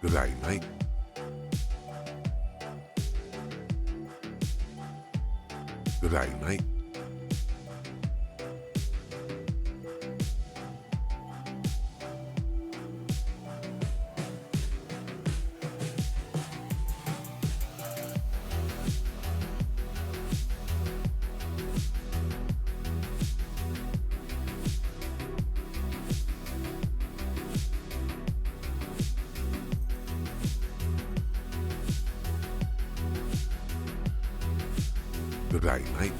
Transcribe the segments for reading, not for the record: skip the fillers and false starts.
Good day, mate. Good day, mate. Good day, mate.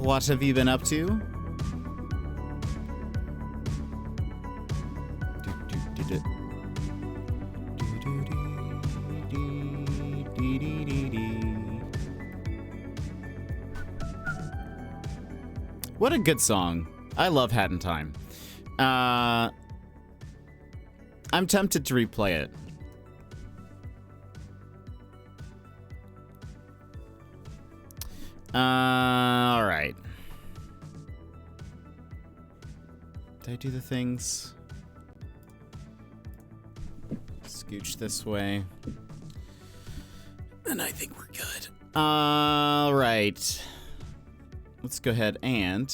What have you been up to? What a good song. I love Hat in Time. I'm tempted to replay it. All right. Did I do the things? Scooch this way. And I think we're good. All right. Let's go ahead and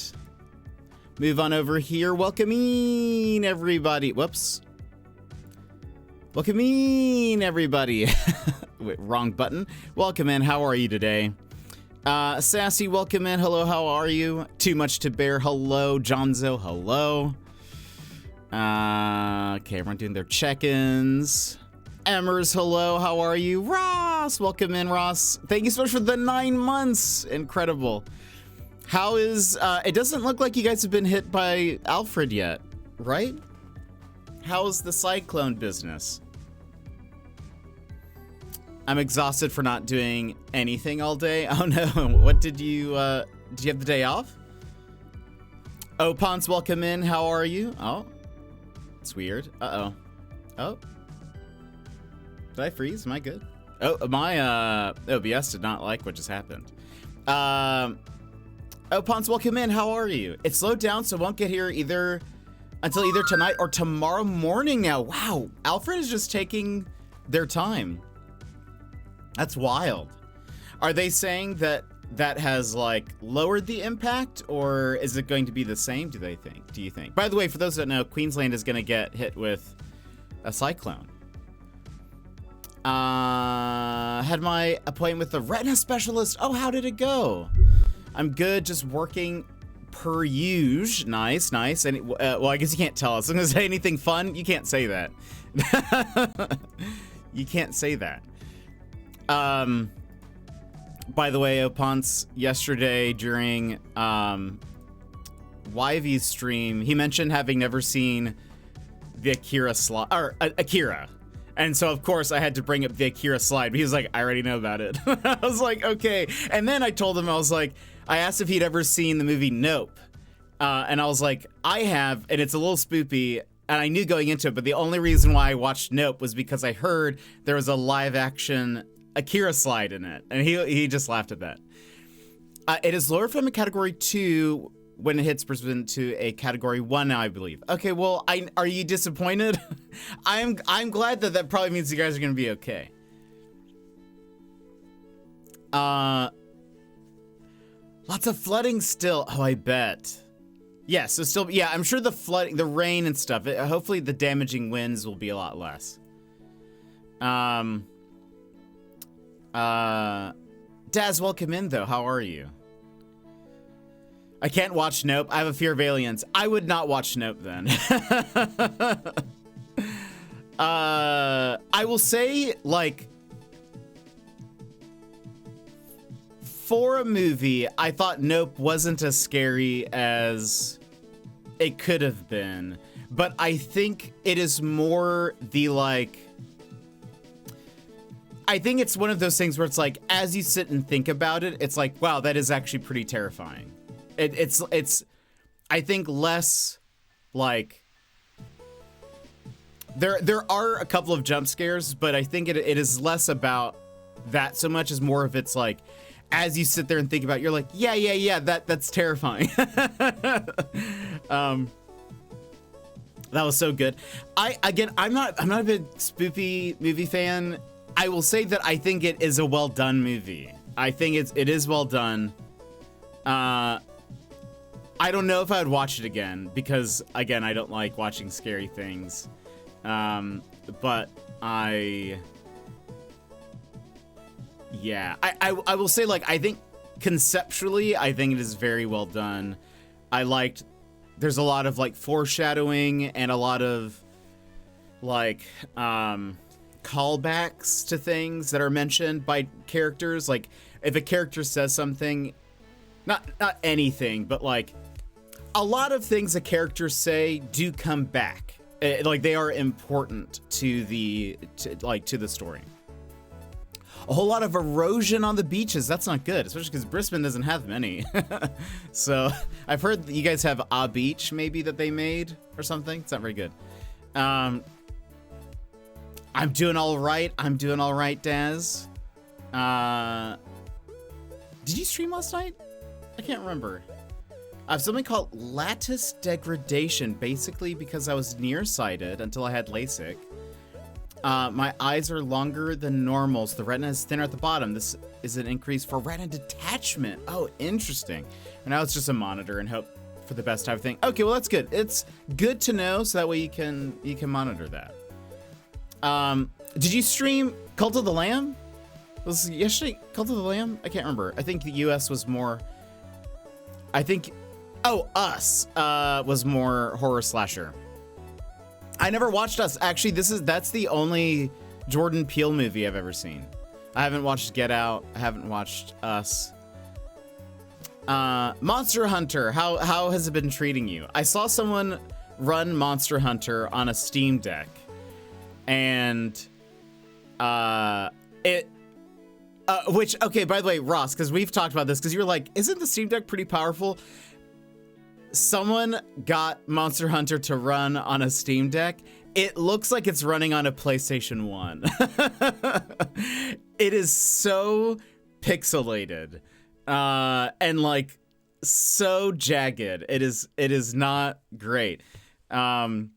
move on over here. Welcome in, everybody. Whoops. Welcome in, everybody. Wait, wrong button. Welcome in. How are you today? Sassy, welcome in. Hello, how are you? Too Much to Bear. Hello. Jonzo, hello. Okay, everyone doing their check-ins. Emmers, hello, how are you? Ross, welcome in, Ross. Thank you so much for the 9 months. Incredible. How is, it doesn't look like you guys have been hit by Alfred yet, right? How's the cyclone business? I'm exhausted for not doing anything all day. Oh no, what did you have the day off? Oh, Ponce, welcome in, how are you? Oh, it's weird. Uh-oh. Oh. Did I freeze? Am I good? Oh, my OBS did not like what just happened. Oh, Ponce, welcome in. How are you? It slowed down, so it won't get here until either tonight or tomorrow morning now. Wow, Alfred is just taking their time. That's wild. Are they saying that has like lowered the impact, or is it going to be the same? Do you think? By the way, for those that know, Queensland is going to get hit with a cyclone. Had my appointment with the retina specialist. Oh, how did it go? I'm good, just working per usual. Nice, nice. And well, I guess you can't tell us. I'm gonna say anything fun. You can't say that. You can't say that. By the way, Ponce, yesterday during YV's stream, he mentioned having never seen the Akira slide, or Akira. And so, of course, I had to bring up the Akira slide. But he was like, I already know about it. I was like, okay. And then I told him, I asked if he'd ever seen the movie Nope. And I was like, I have, and it's a little spoopy. And I knew going into it, but the only reason why I watched Nope was because I heard there was a live action Akira slide in it. And he just laughed at that. It is lowered from a category 2 when it hits Brisbane to a category 1 now, I believe. Okay, well, are you disappointed? I'm glad that probably means you guys are gonna be okay. Lots of flooding still. Oh, I bet. Yeah, so still, yeah, I'm sure the flooding, the rain and stuff, hopefully the damaging winds will be a lot less. Daz, welcome in though. How are you? I can't watch Nope. I have a fear of aliens. I would not watch Nope then. I will say, like, for a movie, I thought Nope wasn't as scary as it could have been. But I think it is more the, like, I think it's one of those things where it's like, as you sit and think about it, it's like, wow, that is actually pretty terrifying. It's I think less like there are a couple of jump scares, but I think it is less about that so much as more of it's like as you sit there and think about it, you're like, yeah, that's terrifying. That was so good. I'm not a big spoopy movie fan. I will say that I think it is a well done movie. I think it is well done. I don't know if I would watch it again because, again, I don't like watching scary things. But I will say, like, I think conceptually, I think it is very well done. There's a lot of, like, foreshadowing and a lot of, like, callbacks to things that are mentioned by characters. Like, if a character says something, not anything, but like a lot of things a character say do come back. Like they are important to the story. A whole lot of erosion on the beaches. That's not good, especially because Brisbane doesn't have many. So I've heard that you guys have a beach maybe that they made or something. It's not very good. I'm doing all right. Daz. Did you stream last night? I can't remember. I have something called lattice degradation, basically because I was nearsighted until I had LASIK. My eyes are longer than normal, so the retina is thinner at the bottom. This is an increase for retina detachment. Oh, interesting. And now it's just a monitor and hope for the best type of thing. Okay, well that's good. It's good to know, so that way you can monitor that. Did you stream Cult of the Lamb? Was yesterday Cult of the Lamb? I can't remember. I think the US was more. Us was more horror slasher. I never watched Us. Actually, that's the only Jordan Peele movie I've ever seen. I haven't watched Get Out. I haven't watched Us. Monster Hunter, how has it been treating you? I saw someone run Monster Hunter on a Steam Deck, and which, okay, by the way, Ross, because we've talked about this, because you were like, isn't the Steam Deck pretty powerful? Someone got Monster Hunter to run on a Steam Deck. It looks like it's running on a PlayStation 1. It is so pixelated and like so jagged. It is not great. It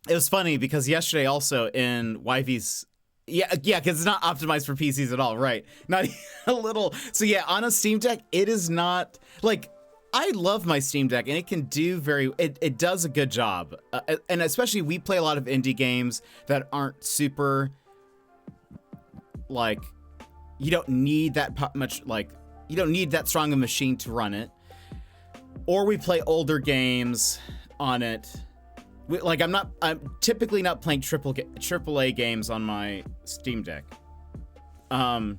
was funny because yesterday also in Wifey's, because it's not optimized for PCs at all, right? Not a little. So yeah, on a Steam Deck, it is not like. I love my Steam Deck, and it can do it does a good job. And especially we play a lot of indie games that aren't super, like, you don't need that much, like, you don't need that strong a machine to run it. Or we play older games on it. I'm typically not playing AAA games on my Steam Deck. So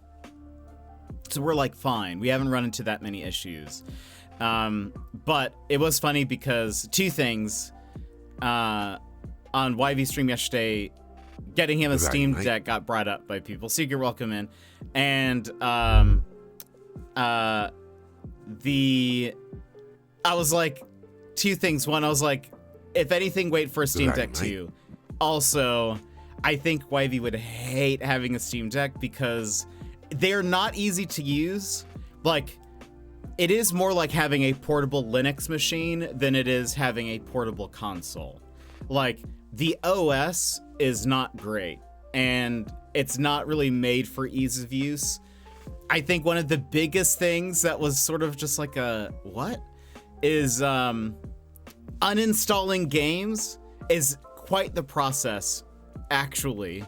we're like fine. We haven't run into that many issues. But it was funny because two things, on YV stream yesterday, getting him a Steam Deck got brought up by people. So you're welcome in. And, I was like, two things. One, I was like, if anything, wait for a Steam Deck 2. Also, I think YV would hate having a Steam Deck because they're not easy to use. Like, it is more like having a portable Linux machine than it is having a portable console. Like, the OS is not great, and it's not really made for ease of use. I think one of the biggest things that was sort of just like a, what? Is uninstalling games is quite the process, actually,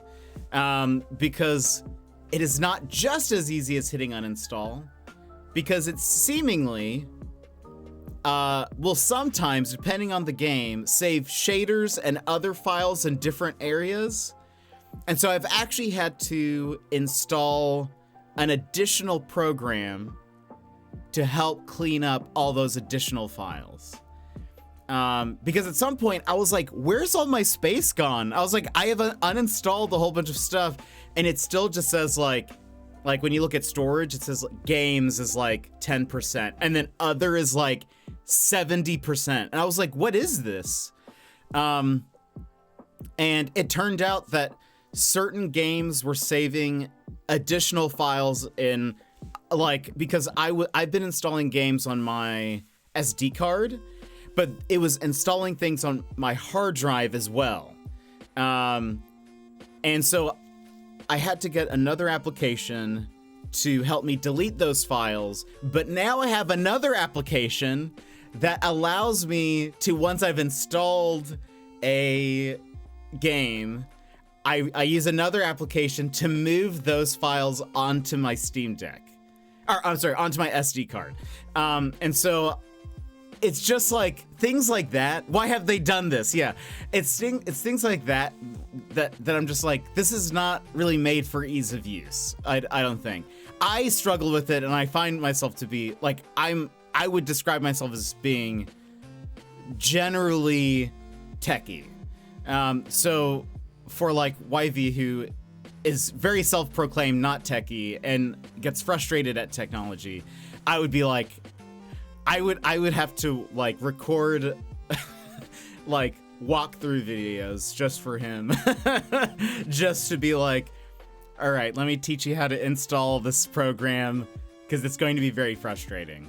because it is not just as easy as hitting uninstall. Because it's seemingly, will sometimes, depending on the game, save shaders and other files in different areas. And so I've actually had to install an additional program to help clean up all those additional files. Because at some point I was like, where's all my space gone? I was like, I have uninstalled a whole bunch of stuff, and it still just says like when you look at storage, it says games is like 10%, and then other is like 70%. And I was like, what is this? And it turned out that certain games were saving additional files in, like, because I've been installing games on my SD card, but it was installing things on my hard drive as well. And so I had to get another application to help me delete those files, but now I have another application that allows me to, once I've installed a game, I use another application to move those files onto my Steam Deck. Or, I'm sorry, onto my SD card. And so it's just like things like that. Why have they done this? Yeah, it's things like that I'm just like, this is not really made for ease of use. I don't think. I struggle with it, and I find myself to be like I would describe myself as being generally techie. So for like YV, who is very self-proclaimed not techie and gets frustrated at technology, I would be like, I would have to like record like walkthrough videos just for him, just to be like, all right, let me teach you how to install this program, because it's going to be very frustrating.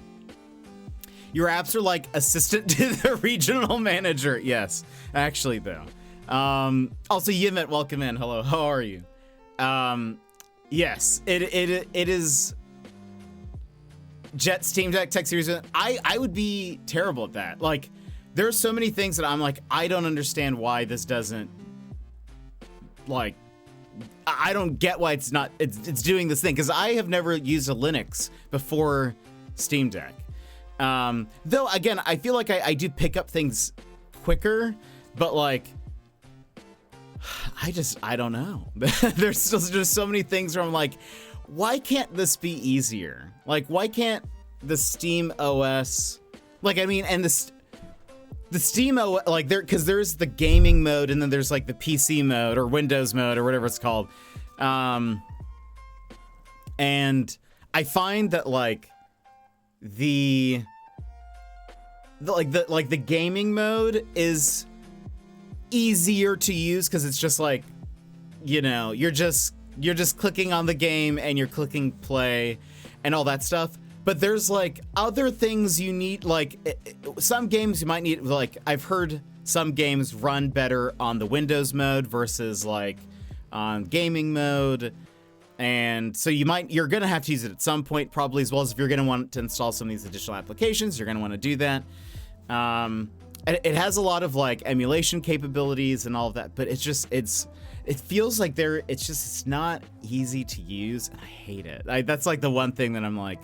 Your apps are like assistant to the regional manager. Yes, actually though. Also, Yimit, welcome in. Hello, how are you? Yes, it is Jet Steam Deck Tech Series. I would be terrible at that. Like, there's so many things that I'm like, I don't understand why this doesn't, like, I don't get why it's doing this thing, because I have never used a Linux before Steam Deck. Though again, I feel like I do pick up things quicker, but like, I don't know. There's still just so many things where I'm like, why can't this be easier? Like, why can't the Steam OS, like, I mean, and the Steam OS, like, because there's the gaming mode, and then there's like the PC mode or Windows mode or whatever it's called. And I find that like the gaming mode is easier to use, because it's just like, you know, you're just clicking on the game and you're clicking play and all that stuff. But there's like other things you need, like some games you might need, like I've heard some games run better on the Windows mode versus like on gaming mode. And so you're gonna have to use it at some point, probably, as well as if you're gonna want to install some of these additional applications, you're gonna want to do that. It has a lot of like emulation capabilities and all of that, but it feels like it's not easy to use, and I hate it. That's like the one thing that I'm like,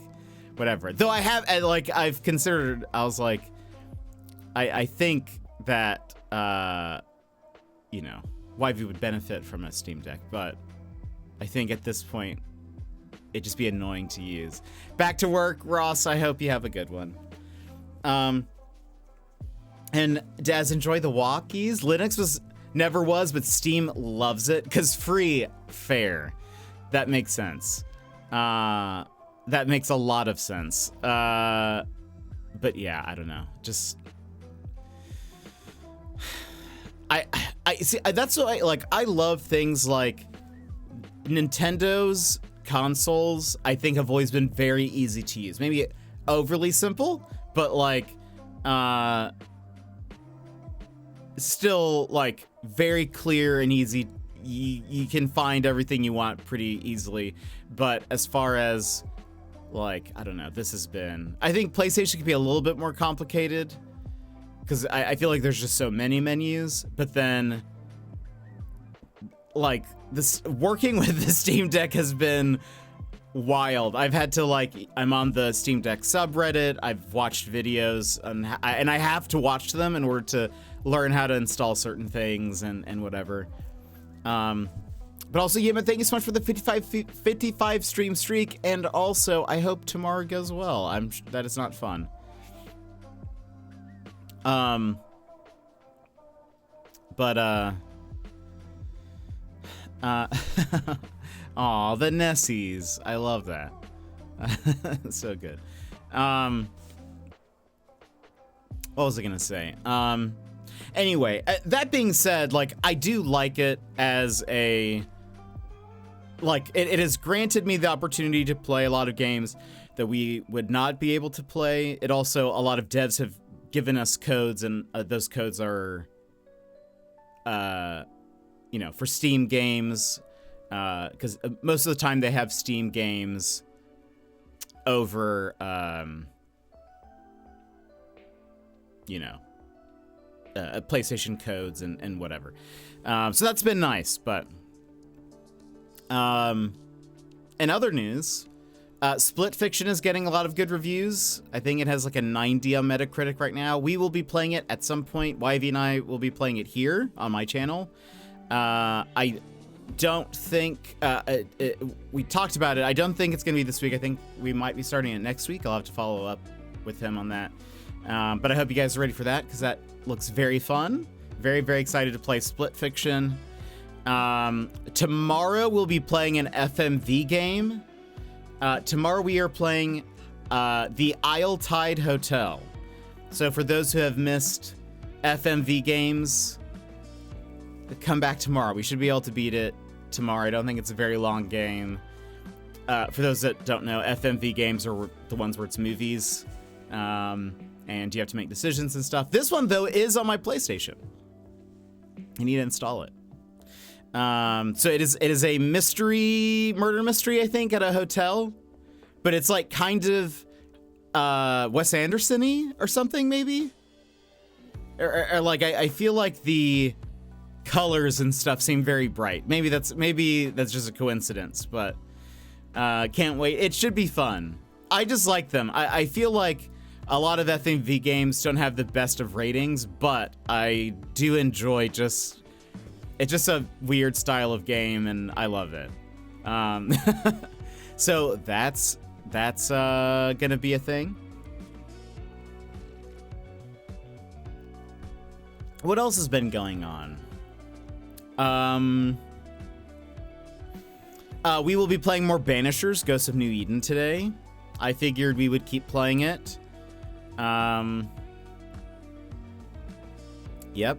whatever. Though I've considered, I was like, I think that, you know, YV would benefit from a Steam Deck, but I think at this point, it'd just be annoying to use. Back to work, Ross, I hope you have a good one. And Daz, enjoy the walkies. Linux never was, but Steam loves it, because free, fair. That makes sense. That makes a lot of sense. But yeah, I don't know. Just, I see. That's what I love things like Nintendo's consoles. I think have always been very easy to use. Maybe overly simple, but like, still like very clear and easy. You can find everything you want pretty easily. But as far as like, I don't know, this has been, I think PlayStation could be a little bit more complicated, because I feel like there's just so many menus. But then like this, working with the Steam Deck has been wild. I've had to like, I'm on the Steam Deck subreddit. I've watched videos and I have to watch them in order to learn how to install certain things and whatever. But also, yeah, thank you so much for the 55 stream streak, and also I hope tomorrow goes well. That is not fun. Aw, the Nessies. I love that. So good. What was I gonna say? Anyway, that being said, like, I do like it as a, like, it has granted me the opportunity to play a lot of games that we would not be able to play. It also, a lot of devs have given us codes, and those codes are, you know, for Steam games, because most of the time they have Steam games over, you know, PlayStation codes and whatever. So that's been nice, but in other news, Split Fiction is getting a lot of good reviews. I think it has like a 90 on Metacritic right now. We will be playing it at some point. YV and I will be playing it here on my channel. I don't think we talked about it. I don't think it's gonna be this week. I think we might be starting it next week. I'll have to follow up with him on that. But I hope you guys are ready for that, because that looks very fun. Very, very excited to play Split Fiction. Tomorrow we'll be playing an FMV game. Tomorrow we are playing the Isle Tide Hotel. So for those who have missed FMV games, come back tomorrow. We should be able to beat it tomorrow. I don't think it's a very long game. For those that don't know, FMV games are the ones where it's movies, and you have to make decisions and stuff. This one, though, is on my PlayStation. You need to install it. So it is a murder mystery, I think, at a hotel, but it's like kind of Wes Anderson-y or something, maybe, or like I feel like the colors and stuff seem very bright. Maybe that's just a coincidence, but can't wait. It should be fun. I just like them. I feel like a lot of FMV games don't have the best of ratings, but I do enjoy it's just a weird style of game, and I love it. So that's gonna be a thing. What else has been going on? We will be playing more Banishers, Ghosts of New Eden today. I figured we would keep playing it. Yep.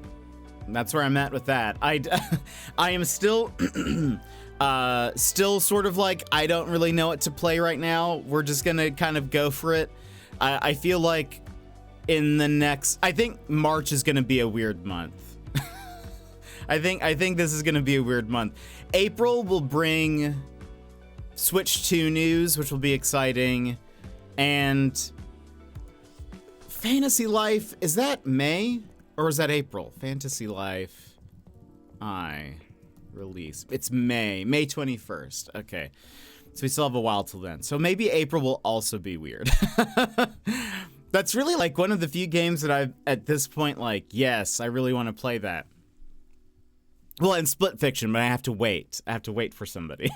That's where I'm at with that. I am still sort of like, I don't really know what to play right now. We're just gonna kind of go for it. I feel like I think March is gonna be a weird month. I think this is gonna be a weird month. April will bring Switch 2 news, which will be exciting, and Fantasy Life, is that May or is that April? Fantasy Life release. It's May 21st. Okay. So we still have a while till then. So maybe April will also be weird. That's really like one of the few games that I've at this point like, yes, I really want to play that. Well, in Split Fiction, but I have to wait. I have to wait for somebody.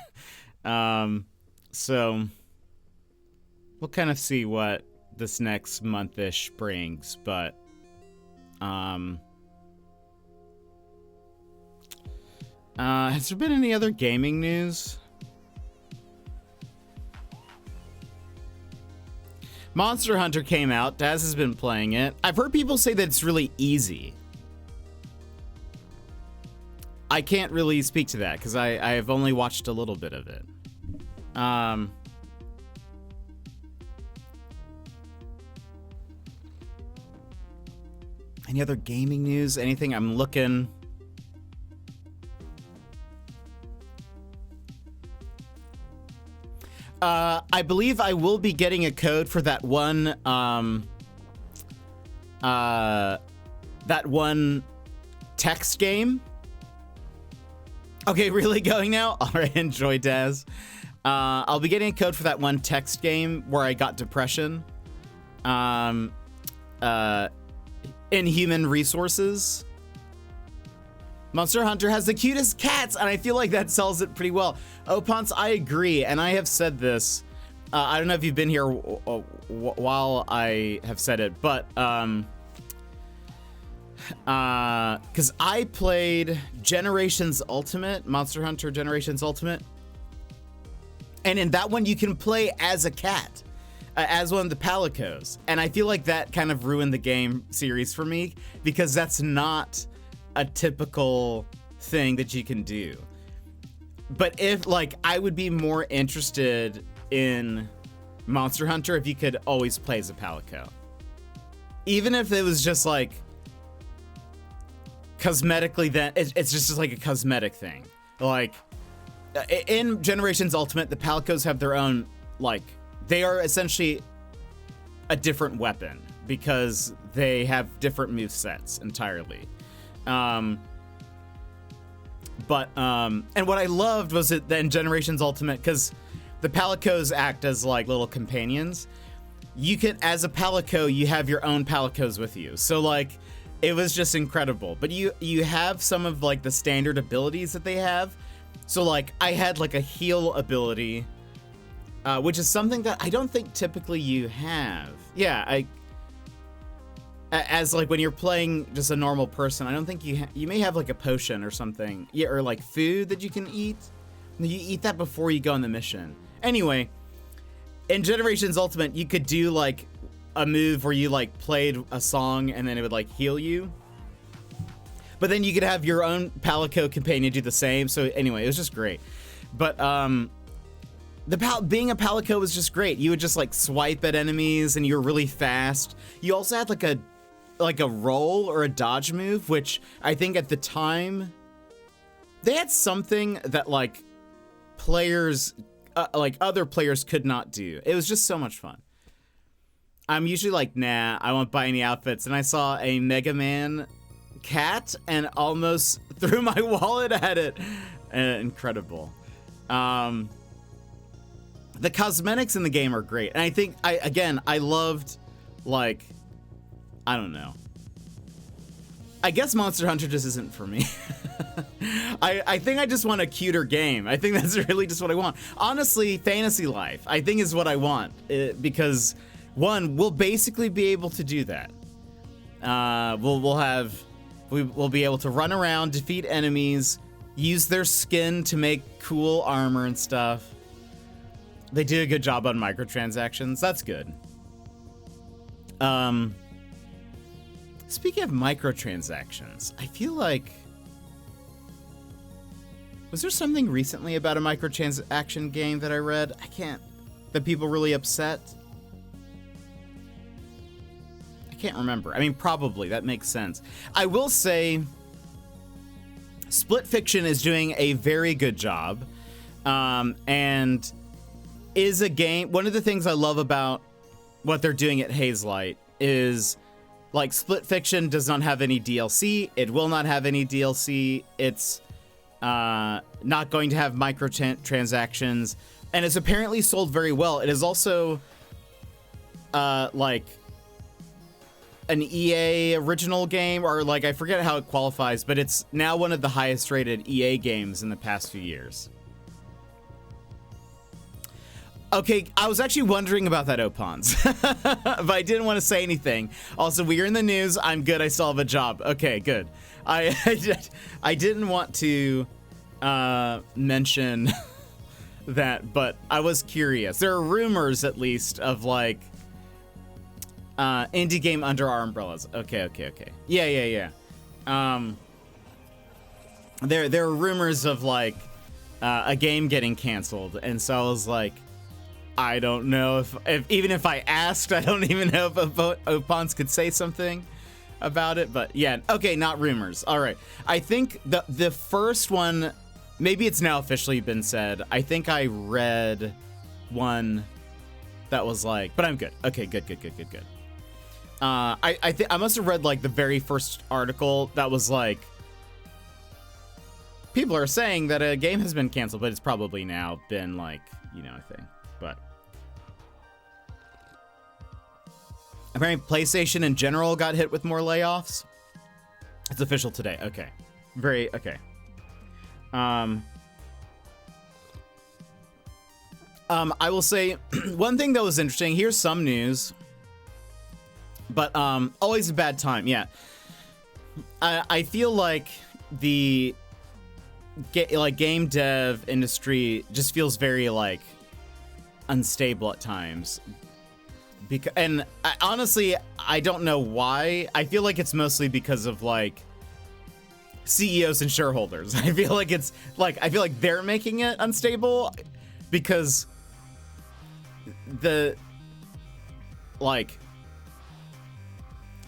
So we'll kind of see what this next month-ish brings, but has there been any other gaming news? Monster Hunter came out. Daz has been playing it. I've heard people say that it's really easy. I can't really speak to that because I have only watched a little bit of it. Any other gaming news? Anything? I'm looking. I believe I will be getting a code for that one text game. Okay, really going now? All right, enjoy, Daz. I'll be getting a code for that one text game where I got depression. Inhuman Resources. Monster Hunter has the cutest cats, and I feel like that sells it pretty well. Oh, Ponce, I agree, and I have said this. I don't know if you've been here while I have said it, but because I played Generations Ultimate, Monster Hunter Generations Ultimate, and in that one you can play as a cat, as one of the Palicos, and I feel like that kind of ruined the game series for me because that's not a typical thing that you can do. But if like I would be more interested in Monster Hunter if you could always play as a Palico, even if it was just like cosmetically, then it's just like a cosmetic thing. Like in Generations Ultimate, the Palicos have their own, like, they are essentially a different weapon because they have different move sets entirely. And what I loved was it then Generations Ultimate, because the Palicos act as like little companions. You can, as a Palico, you have your own Palicos with you. So like, it was just incredible. But you have some of like the standard abilities that they have. So like I had like a heal ability, which is something that I don't think typically you have. Yeah, as like when you're playing just a normal person, I don't think you may have like a potion or something. Yeah, or like food that you can eat. You eat that before you go on the mission. Anyway, in Generations Ultimate, you could do like a move where you like played a song and then it would like heal you. But then you could have your own Palico companion do the same. So anyway, it was just great. But being a Palico was just great. You would just like swipe at enemies and you were really fast. You also had like a roll or a dodge move, which I think at the time they had something that like players, like other players could not do. It was just so much fun. I'm usually like, nah, I won't buy any outfits. And I saw a Mega Man cat and almost threw my wallet at it. Incredible. The cosmetics in the game are great. And I think, I loved, like, I don't know. I guess Monster Hunter just isn't for me. I think I just want a cuter game. I think that's really just what I want. Honestly, Fantasy Life, I think is what I want. Because, one, we'll basically be able to do that. We'll be able to run around, defeat enemies, use their skin to make cool armor and stuff. They do a good job on microtransactions. That's good. Speaking of microtransactions, I feel like... Was there something recently about a microtransaction game that I read? That people really upset? I can't remember. I mean, probably. That makes sense. I will say... Split Fiction is doing a very good job. And is a game... One of the things I love about what they're doing at Hazelight is... Like, Split Fiction does not have any DLC. It will not have any DLC. It's not going to have microtransactions. And it's apparently sold very well. It is also, like, an EA original game. Or, like, I forget how it qualifies. But it's now one of the highest rated EA games in the past few years. Okay, I was actually wondering about that, Opons, but I didn't want to say anything. Also, we are in the news. I'm good. I still have a job. Okay, good. I didn't want to mention that, but I was curious. There are rumors, at least, of like indie game under our umbrellas. Okay. Yeah. There are rumors of like a game getting canceled, and so I was like, I don't know if even if I asked, I don't even know if Opons could say something about it. But yeah, okay, not rumors. All right. I think the first one, maybe it's now officially been said. I think I read one that was like, but I'm good. Okay, good. I think I must have read like the very first article that was like, people are saying that a game has been canceled, but it's probably now been like, a thing. But apparently PlayStation in general got hit with more layoffs. It's official today. Okay. Okay. I will say one thing that was interesting. Here's some news, but always a bad time. Yeah. I feel like the game dev industry just feels very like unstable at times. And honestly, I don't know why. I feel like it's mostly because of like CEOs and shareholders. I feel like they're making it unstable because I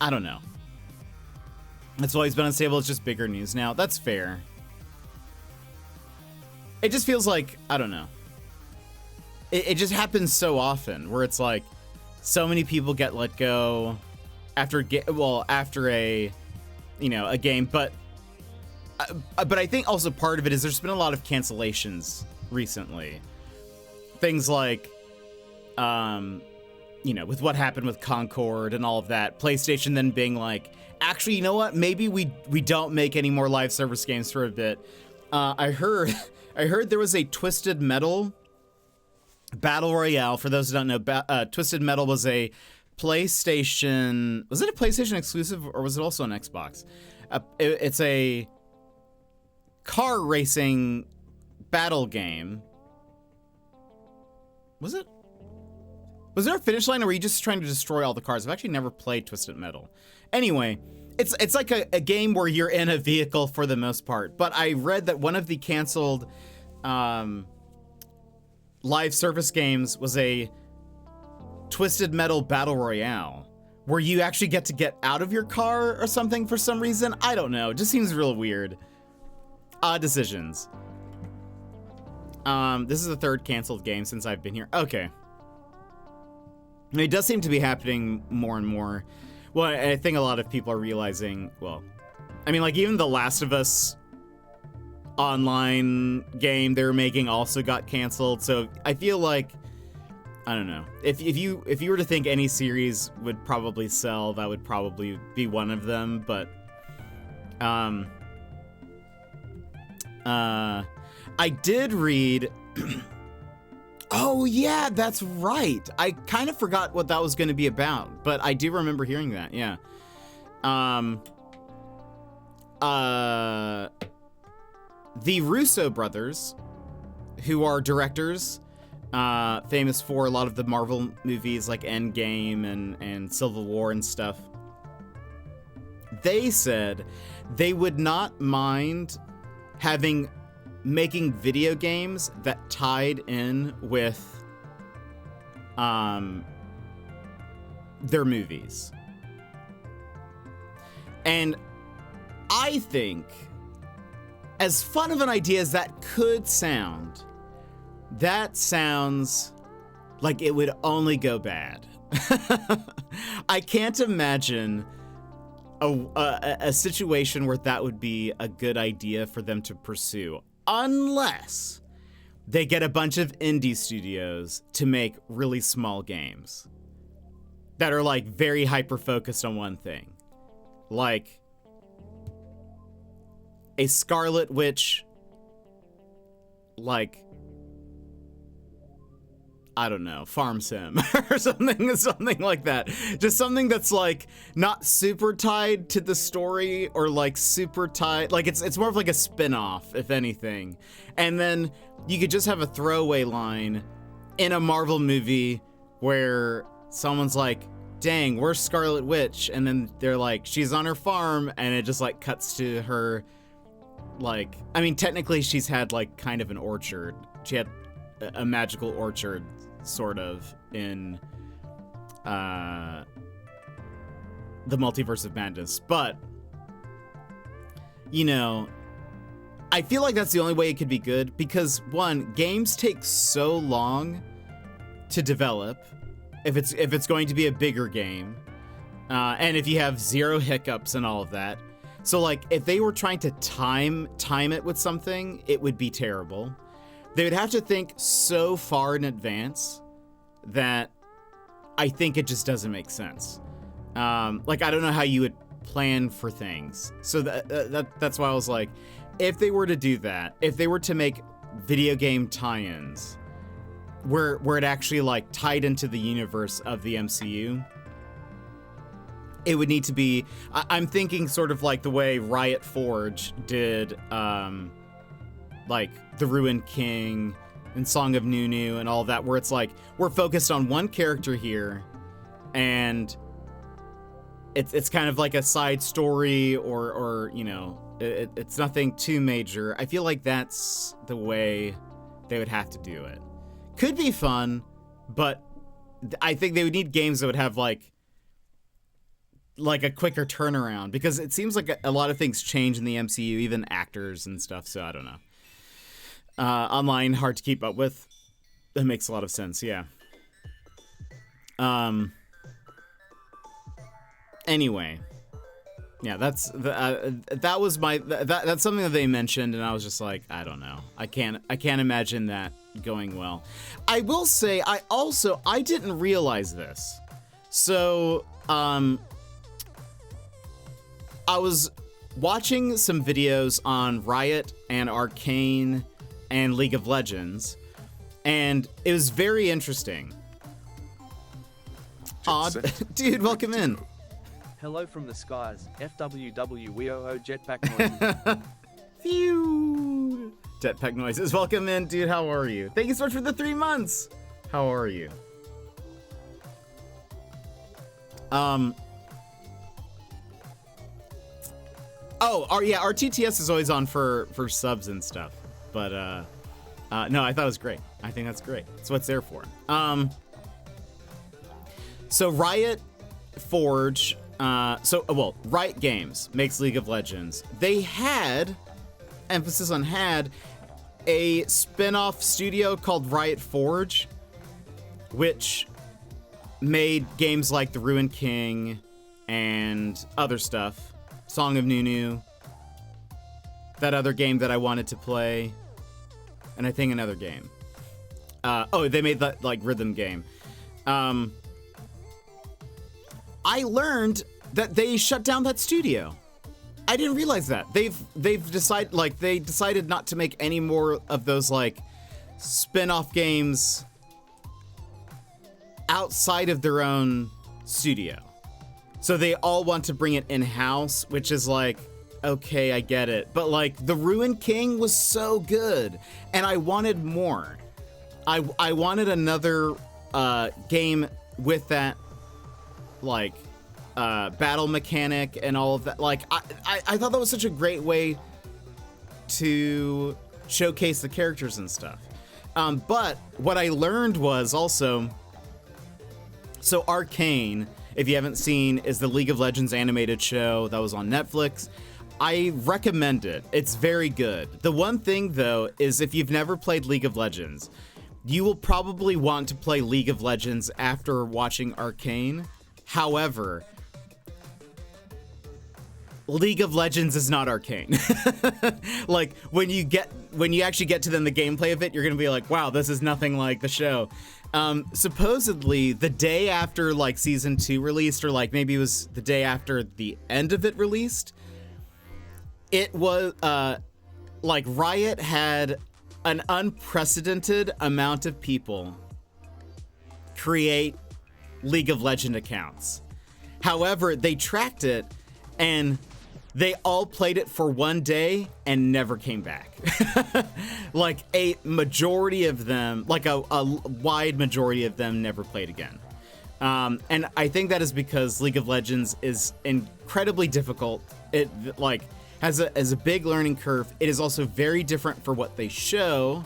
don't know. It's always been unstable. It's just bigger news now. That's fair. It just feels like, I don't know. It just happens so often where it's like so many people get let go after a game, but I think also part of it is there's been a lot of cancellations recently. Things like with what happened with Concord and all of that, PlayStation then being like, actually, you know what? Maybe we don't make any more live service games for a bit. I heard there was a Twisted Metal Battle Royale. For those who don't know, Twisted Metal was a PlayStation. Was it a PlayStation exclusive, or was it also on Xbox? It's a car racing battle game. Was it? Was there a finish line, or were you just trying to destroy all the cars? I've actually never played Twisted Metal. Anyway, it's like a game where you're in a vehicle for the most part. But I read that one of the canceled live service games was a Twisted Metal Battle Royale, where you actually get to get out of your car or something for some reason. I don't know. It just seems real weird. Odd decisions. This is the third canceled game since I've been here. Okay. It does seem to be happening more and more. Well, I think a lot of people are realizing, well, I mean, like, even The Last of Us online game they were making also got canceled. So I feel like, I don't know. If you were to think any series would probably sell, that would probably be one of them. But I did read. Oh yeah, that's right. I kind of forgot what that was going to be about, but I do remember hearing that. Yeah. The Russo brothers, who are directors, famous for a lot of the Marvel movies like Endgame and Civil War and stuff, they said they would not mind making video games that tied in with their movies. And I think, as fun of an idea as that could sound, that sounds like it would only go bad. I can't imagine a situation where that would be a good idea for them to pursue, unless they get a bunch of indie studios to make really small games that are like very hyper focused on one thing, like a Scarlet Witch, like, I don't know, farm sim or something like that. Just something that's like not super tied to the story, or like super tied, like it's more of like a spin-off, if anything. And then you could just have a throwaway line in a Marvel movie where someone's like, dang, where's Scarlet Witch? And then they're like, she's on her farm, and it just like cuts to her, like, I mean, technically she's had like kind of an orchard. She had a magical orchard, sort of, in the Multiverse of Madness. But, you know, I feel like that's the only way it could be good, because one, games take so long to develop if it's going to be a bigger game, and if you have zero hiccups and all of that. So like, if they were trying to time it with something, it would be terrible. They would have to think so far in advance that I think it just doesn't make sense. Like, I don't know how you would plan for things. So that's why I was like, if they were to do that, if they were to make video game tie-ins where it actually like tied into the universe of the MCU, it would need to be, I'm thinking sort of like the way Riot Forge did, like The Ruined King and Song of Nunu and all that, where it's like, we're focused on one character here, and it's kind of like a side story, or you know, it's nothing too major. I feel like that's the way they would have to do it. Could be fun, but I think they would need games that would have like a quicker turnaround, because it seems like a lot of things change in the MCU, even actors and stuff. So I don't know. Online, hard to keep up with. That makes a lot of sense. Yeah. Anyway, yeah, that's that was that's something that they mentioned, and I was just like, I don't know. I can't imagine that going well. I will say, I didn't realize this. So, I was watching some videos on Riot and Arcane and League of Legends, and it was very interesting. Odd. Dude, welcome in. Hello from the skies. FWWWO jetpack noises. Phew. Jetpack noises. Welcome in, dude. How are you? Thank you so much for the 3 months. How are you? Yeah, our TTS is always on for subs and stuff. But no, I thought it was great. I think that's great. That's what it's there for. So Riot Forge, Riot Games makes League of Legends. They had, emphasis on had, a spin-off studio called Riot Forge, which made games like The Ruined King and other stuff. Song of Nunu, that other game that I wanted to play, and I think another game. They made that like rhythm game. I learned that they shut down that studio. I didn't realize that. They've decided not to make any more of those like spin-off games outside of their own studio. So they all want to bring it in-house, which is like, okay, I get it. But like The Ruined King was so good and I wanted more. I wanted another game with that like battle mechanic and all of that. Like I thought that was such a great way to showcase the characters and stuff. But what I learned was also, so Arcane, if you haven't seen, is the League of Legends animated show that was on Netflix. I recommend it. It's very good. The one thing though is if you've never played League of Legends, you will probably want to play League of Legends after watching Arcane. However, League of Legends is not Arcane. Like when you actually get to then the gameplay of it, you're gonna be like, wow, this is nothing like the show. Supposedly the day after like season 2 released, or like maybe it was the day after the end of it released, it was like Riot had an unprecedented amount of people create League of Legends accounts. However, they tracked it and they all played it for one day and never came back. Like a majority of them, like a wide majority of them never played again. And I think that is because League of Legends is incredibly difficult. It like has a big learning curve. It is also very different for what they show.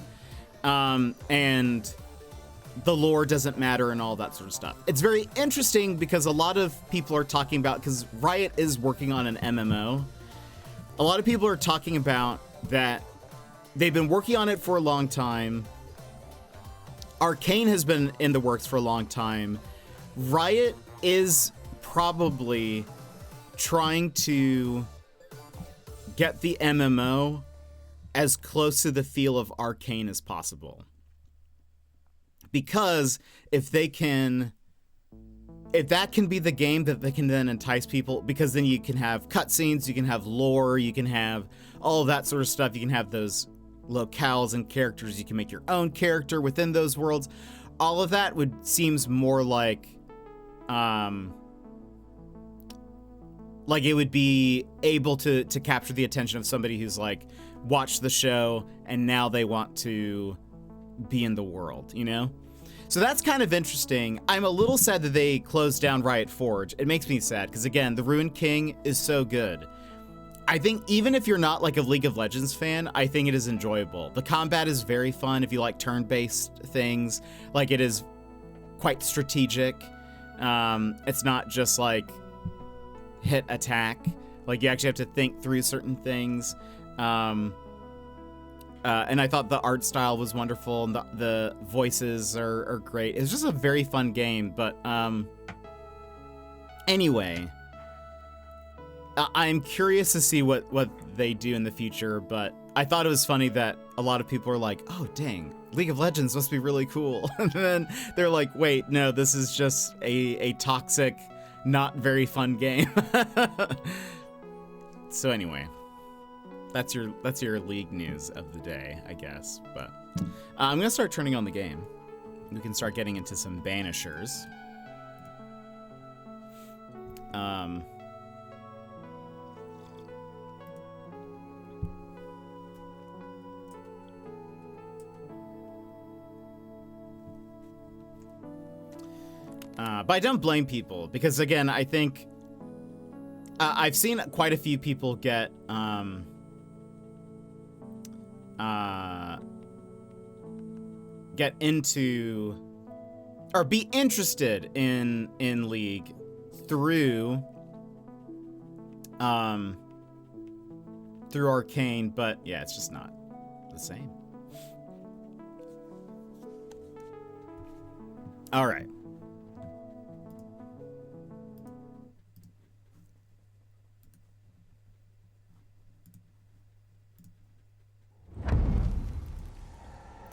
And the lore doesn't matter and all that sort of stuff. It's very interesting because a lot of people are talking about, because Riot is working on an MMO. A lot of people are talking about that they've been working on it for a long time. Arcane has been in the works for a long time. Riot is probably trying to get the MMO as close to the feel of Arcane as possible. Because if that can be the game that they can then entice people, because then you can have cutscenes, you can have lore, you can have all of that sort of stuff. You can have those locales and characters. You can make your own character within those worlds. All of that seems more like it would be able to capture the attention of somebody who's like watched the show and now they want to be in the world, you know? So that's kind of interesting. I'm a little sad that they closed down Riot Forge. It makes me sad because, again, The Ruined King is so good. I think even if you're not like a League of Legends fan, I think it is enjoyable. The combat is very fun if you like turn-based things. Like, it is quite strategic. It's not just like hit attack. Like, you actually have to think through certain things. And I thought the art style was wonderful, and the voices are great. It's just a very fun game, but anyway, I'm curious to see what they do in the future, but I thought it was funny that a lot of people are like, oh, dang, League of Legends must be really cool. And then they're like, wait, no, this is just a toxic, not very fun game. So anyway, that's your league news of the day, I guess. But I'm gonna start turning on the game. We can start getting into some Banishers. But I don't blame people because, again, I think I've seen quite a few people get into or be interested in League through Arcane, but yeah, it's just not the same. All right.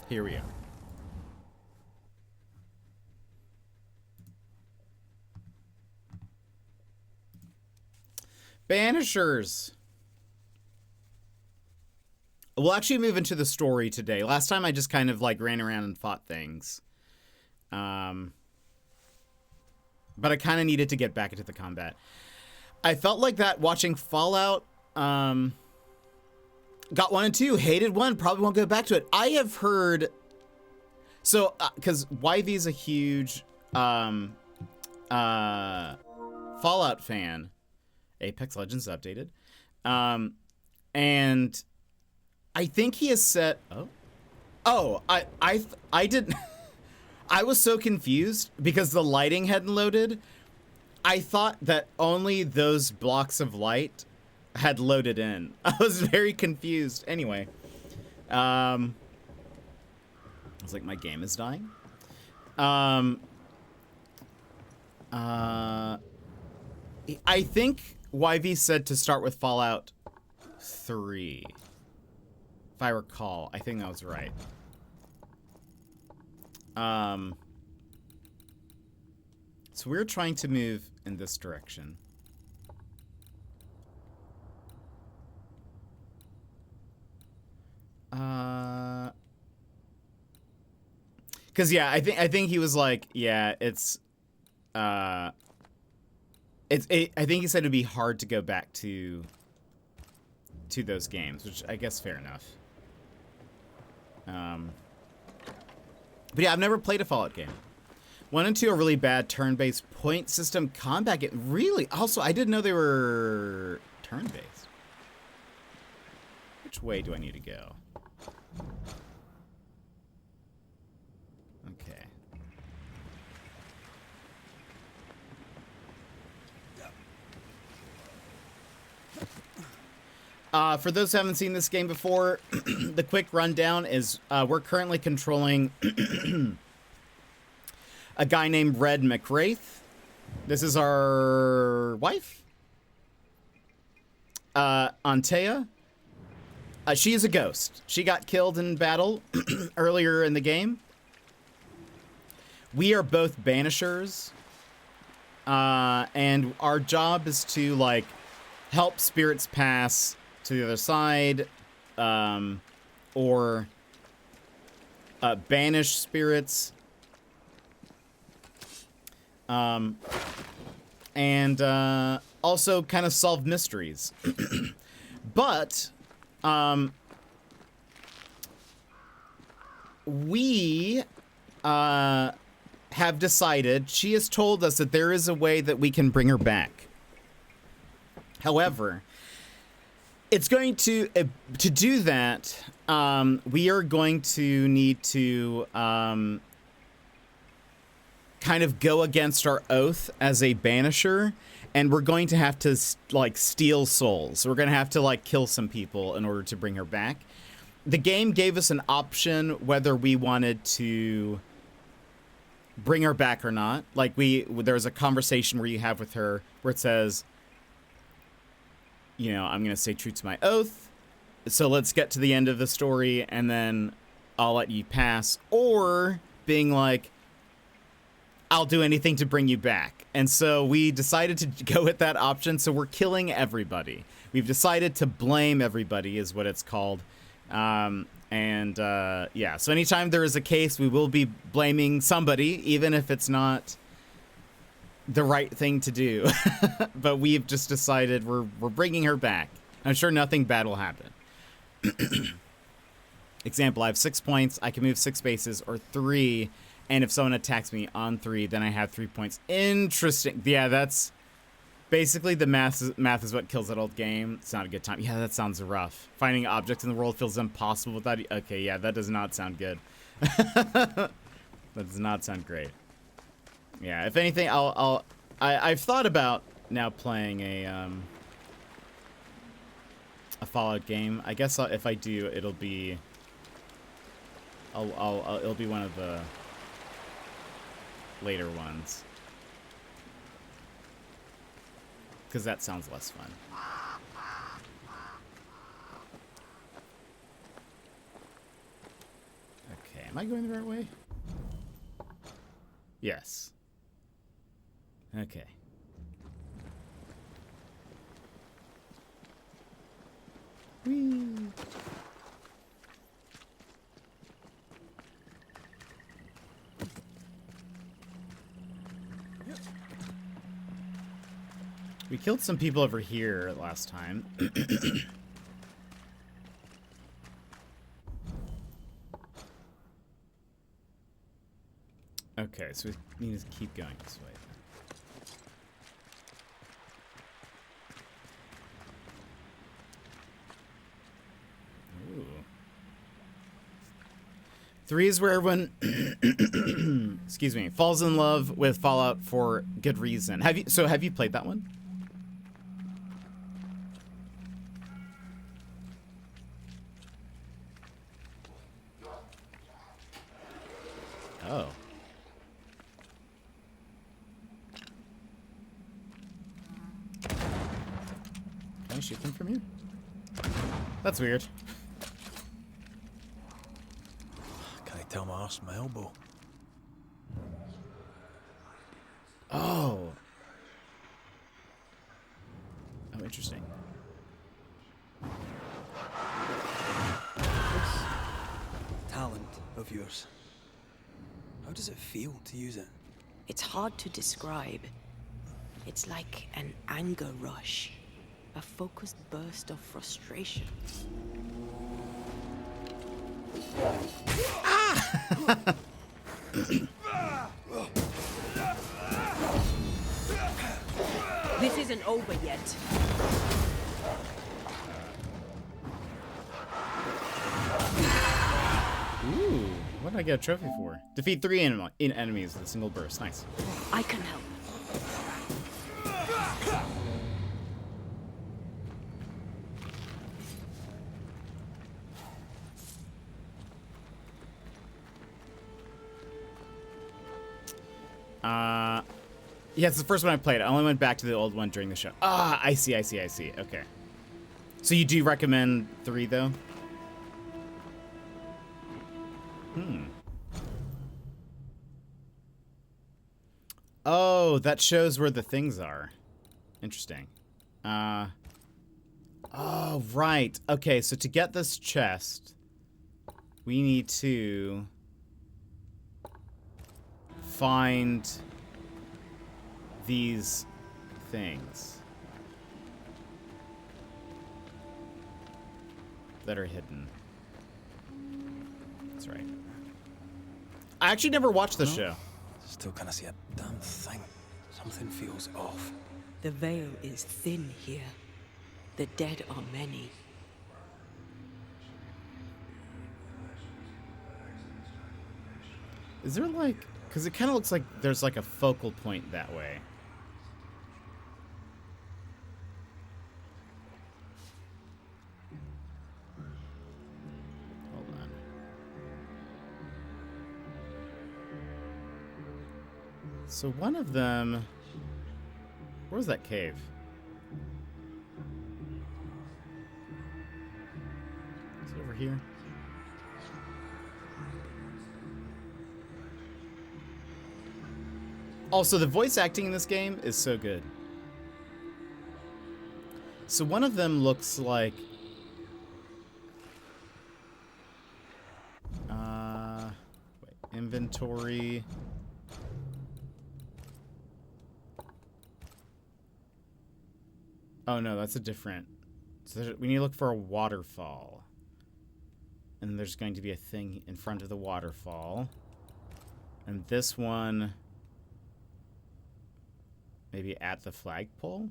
Here we are. Banishers. We'll actually move into the story today. Last time I just kind of like ran around and fought things. But I kind of needed to get back into the combat. I felt like that watching Fallout. Got 1 and 2, hated 1, probably won't go back to it. I have heard, so because YV is a huge Fallout fan. Apex Legends updated, and I think he has said, I didn't. I was so confused because the lighting hadn't loaded. I thought that only those blocks of light had loaded in. I was very confused. Anyway, I was like, my game is dying. I think YV said to start with Fallout 3. If I recall, I think that was right. So we're trying to move in this direction. Cause yeah, I think he was like, yeah, I think he said it'd be hard to go back to those games, which I guess fair enough. But yeah, I've never played a Fallout game. 1 and 2 are really bad turn-based point system combat game. Really? Also, I didn't know they were turn-based. Which way do I need to go? Okay. For those who haven't seen this game before, the quick rundown is we're currently controlling a guy named Red McWraith. This is our wife, Antea. She is a ghost. She got killed in battle earlier in the game. We are both Banishers, and our job is to like help spirits pass to the other side, or banish spirits, and also kind of solve mysteries. But we have decided, she has told us that there is a way that we can bring her back. However, it's going to do that, we are going to need to kind of go against our oath as a banisher, and we're going to have to like steal souls. We're going to have to like kill some people in order to bring her back. The game gave us an option whether we wanted to bring her back or not. Like there's a conversation where you have with her where it says, you know, I'm going to stay true to my oath, so let's get to the end of the story and then I'll let you pass. Or being like, I'll do anything to bring you back. And so we decided to go with that option. So we're killing everybody. We've decided to blame everybody is what it's called. Yeah, so anytime there is a case, we will be blaming somebody, even if it's not the right thing to do. But we've just decided we're bringing her back. I'm sure nothing bad will happen. Example, I have 6 points. I can move 6 spaces or 3. And if someone attacks me on 3, then I have 3 points. Interesting. Yeah, that's basically the math is what kills that old game. It's not a good time. Yeah, that sounds rough. Finding objects in the world feels impossible without... Okay, yeah, that does not sound good. That does not sound great. Yeah, if anything, I've thought about now playing a Fallout game. I guess if I do, it'll be... it'll be one of the later ones. Because that sounds less fun. Okay, am I going the right way? Yes. Okay. Whee! We killed some people over here last time. Okay, so we need to keep going this way. Ooh. 3 is where everyone, excuse me, falls in love with Fallout for good reason. Have you played that one? Oh. Can I shoot them from here? That's weird. Can I tell my arse from my elbow? Oh. Oh, interesting. This talent of yours, how does it feel to use it? It's hard to describe. It's like an anger rush, a focused burst of frustration. This isn't over yet. Ooh, what did I get a trophy for? Defeat 3 enemies with a single burst. Nice. I can help. Yeah, it's the first one I played. I only went back to the old one during the show. Ah, I see. Okay. So you do recommend 3, though? Oh, that shows where the things are. Interesting. Oh, right. Okay, so to get this chest, we need to find these things that are hidden. That's right. I actually never watched the show. Still can't see a damn thing. Something feels off. The veil is thin here. The dead are many. Is there like... Because it kind of looks like there's like a focal point that way. Hold on. So one of them... Where's that cave? Is it over here? Also, the voice acting in this game is so good. So one of them looks like... wait, inventory... Oh no, that's a different... So we need to look for a waterfall. And there's going to be a thing in front of the waterfall. And this one... maybe at the flagpole?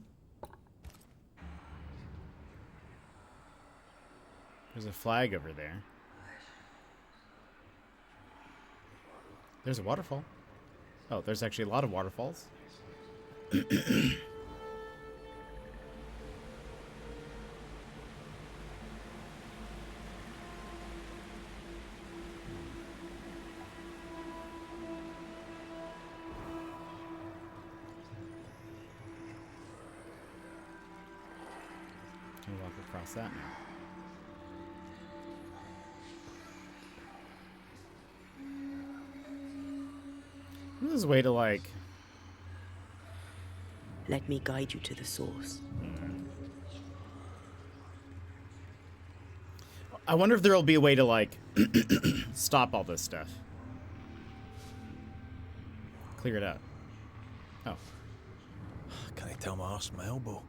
There's a flag over there. There's a waterfall. Oh, there's actually a lot of waterfalls. Can walk across that now. There's a way to, like... Let me guide you to the source. I wonder if there'll be a way to, like, stop all this stuff. Clear it out. Oh. Can I tell my arse from my elbow?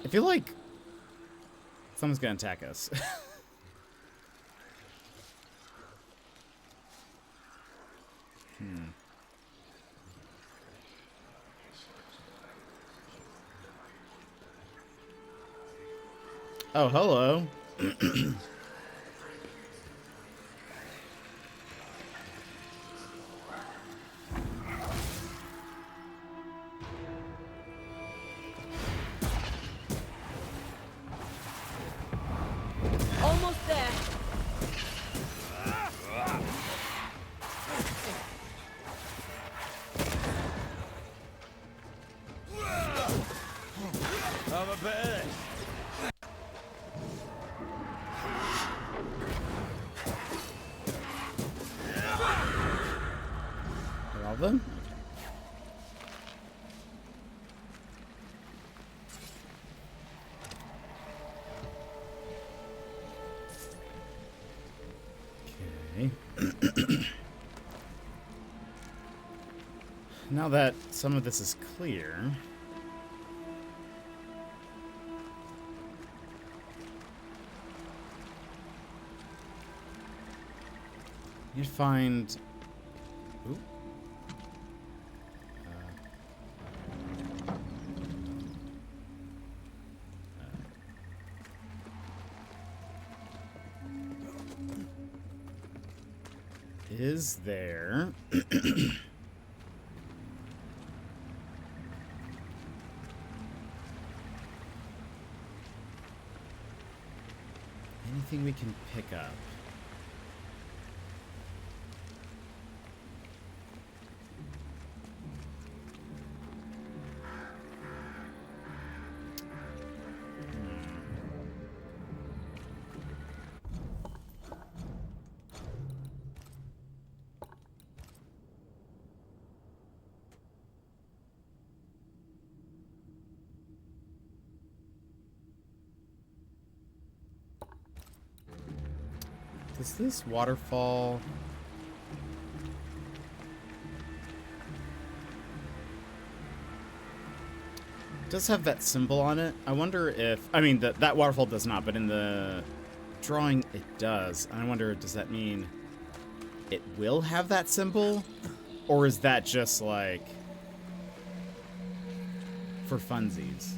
I feel like someone's gonna attack us. Oh, hello. Almost there. I'm a bit. Are all of them? Okay. Now that some of this is clear, you'd find... Ooh. Is there... anything we can pick up? Does this waterfall... It does have that symbol on it. I wonder if... I mean, that waterfall does not, but in the drawing it does. And I wonder, does that mean it will have that symbol? Or is that just, like, for funsies?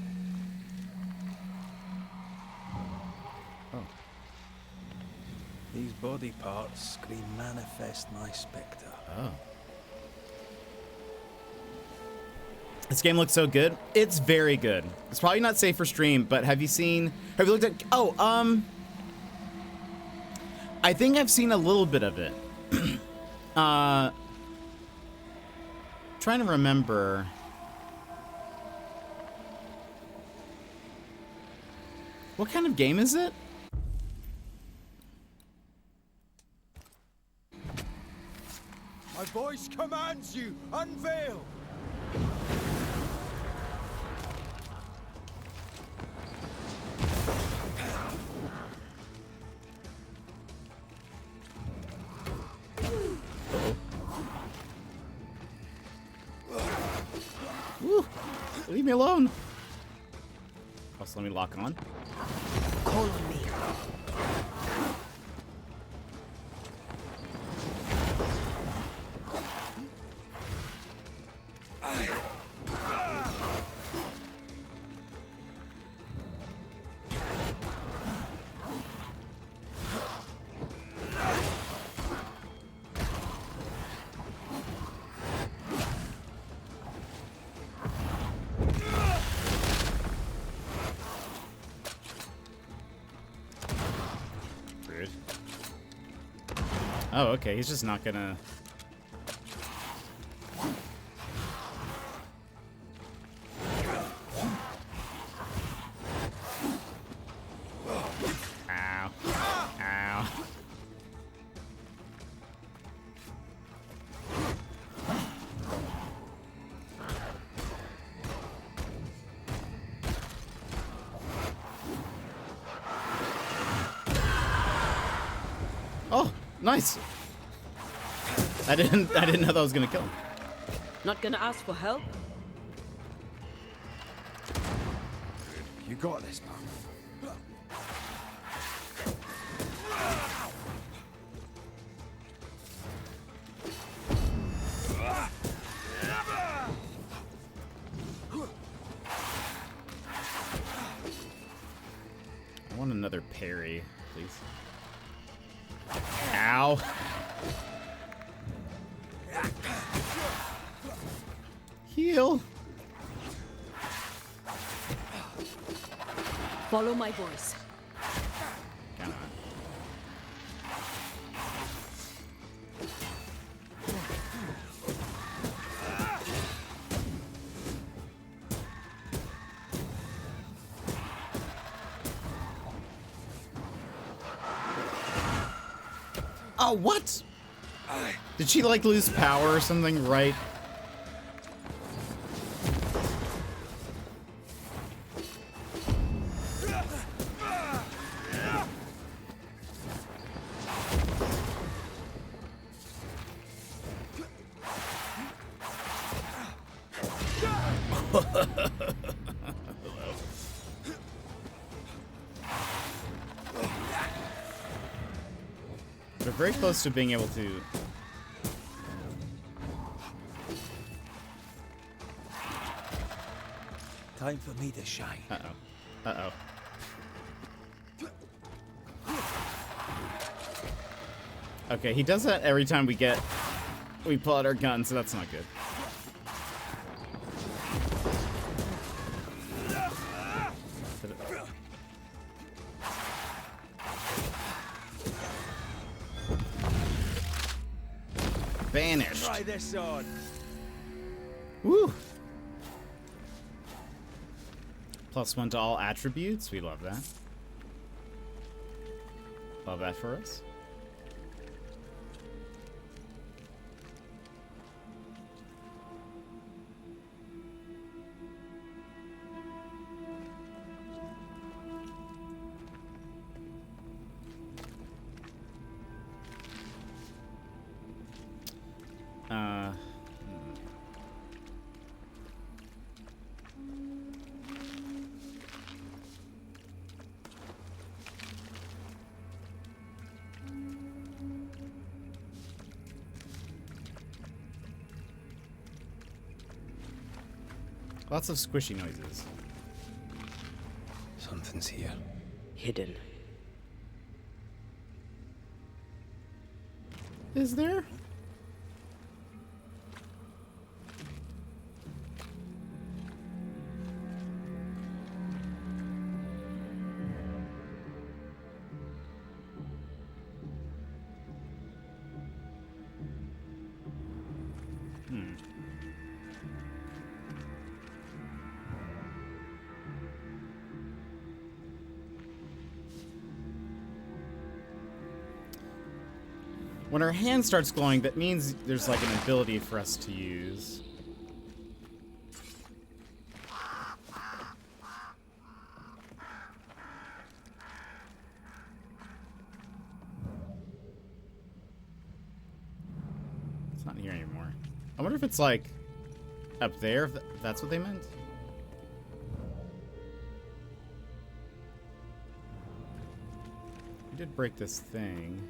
Oh. These body parts scream manifest my spectre. Oh. This game looks so good. It's very good. It's probably not safe for stream, but have you looked at, I think I've seen a little bit of it. Trying to remember. What kind of game is it? My voice commands you, unveil! Woo. Leave me alone. Also, let me lock on. Call on me. Oh, okay. He's just not gonna. Ow. Ow. Oh, nice. I didn't know that was gonna kill him. Not gonna ask for help? You got this, man. I want another parry, please. Ow. Heal. Follow my voice. Come on. Oh, what? Did she like lose power or something, right? We're very close to being able to. Time for me to shine. Uh-oh. Uh-oh. Okay, he does that every time we pull out our gun, so that's not good. Banished. Try this on. Woo! +1 to all attributes. We love that. Love that for us. Lots of squishy noises. Something's here. Hidden. is there? When our hand starts glowing, that means there's like an ability for us to use. It's not here anymore. I wonder if it's like up there, if that's what they meant. We did break this thing.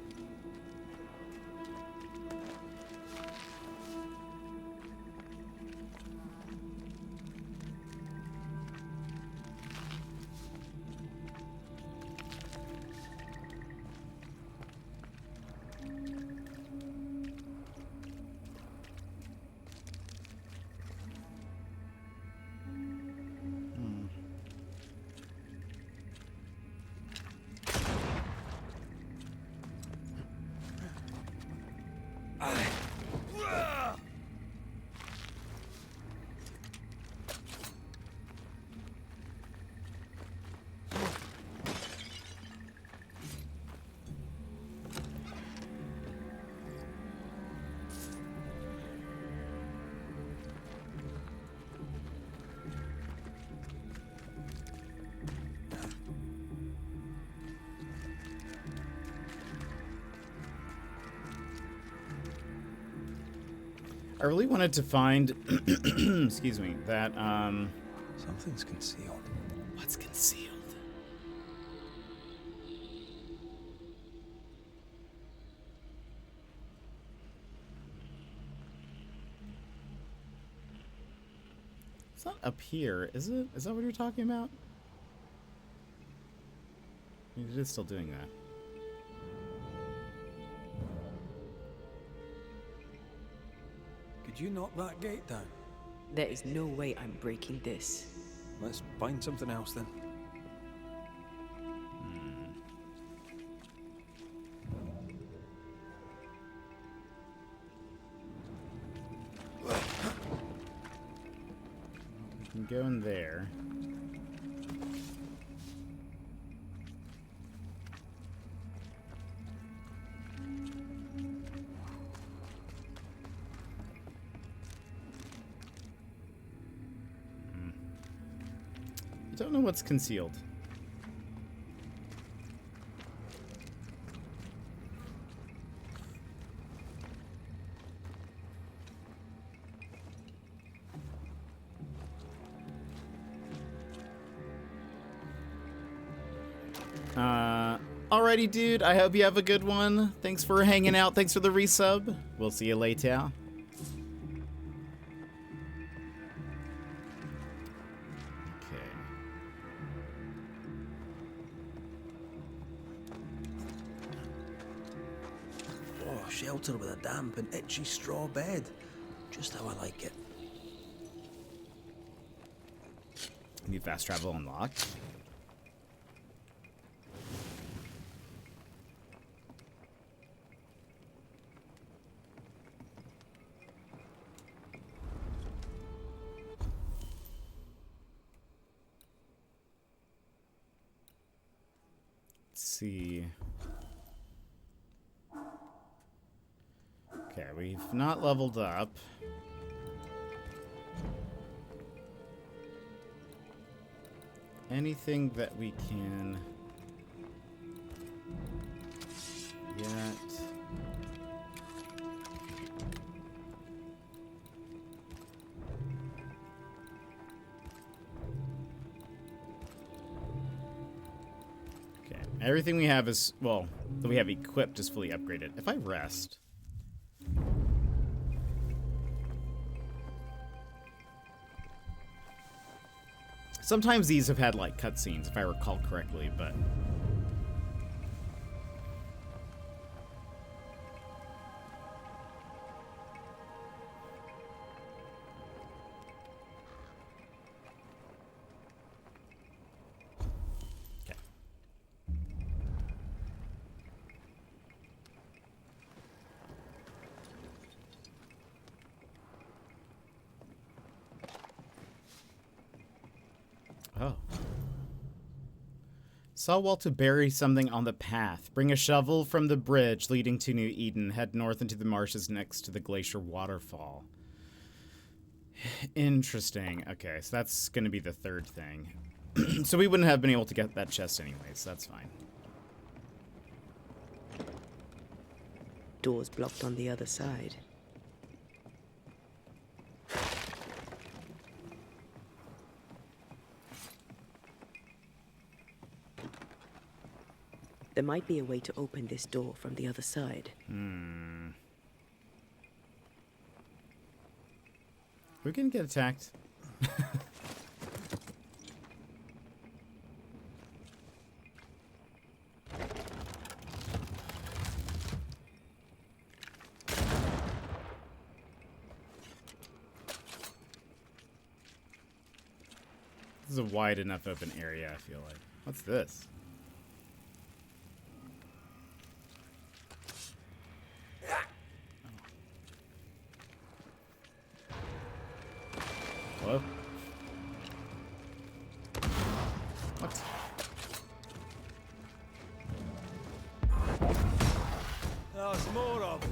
I really wanted to find, excuse me, that, Something's concealed. what's concealed? It's not up here, is it? Is that what you're talking about? I mean, it is still doing that. Could you knock that gate down? There is no way I'm breaking this. Let's find something else then. We can go in there. I don't know what's concealed. Alrighty, dude. I hope you have a good one. Thanks for hanging out. Thanks for the resub. We'll see you later. Oh, shelter with a damp and itchy straw bed. Just how I like it. New fast travel unlocked. Let's see. Okay, we've not leveled up. Anything that we can get. Okay, everything we have is, well, that we have equipped is fully upgraded. If I rest. Sometimes these have had, like, cutscenes, if I recall correctly, but... Saw Walter bury something on the path. Bring a shovel from the bridge leading to New Eden. Head north into the marshes next to the glacier waterfall. Interesting. Okay, so that's going to be the third thing. So we wouldn't have been able to get that chest anyways. That's fine. Door's blocked on the other side. There might be a way to open this door from the other side. We can get attacked. This is a wide enough open area, I feel like. What's this? Hello? What? There's more of this.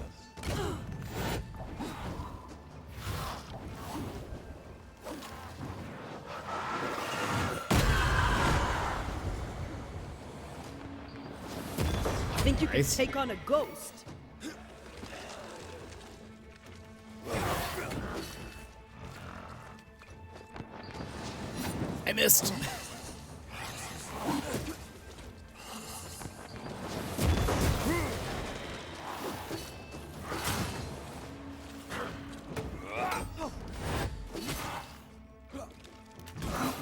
Think you can Nice. take on a ghost? I missed.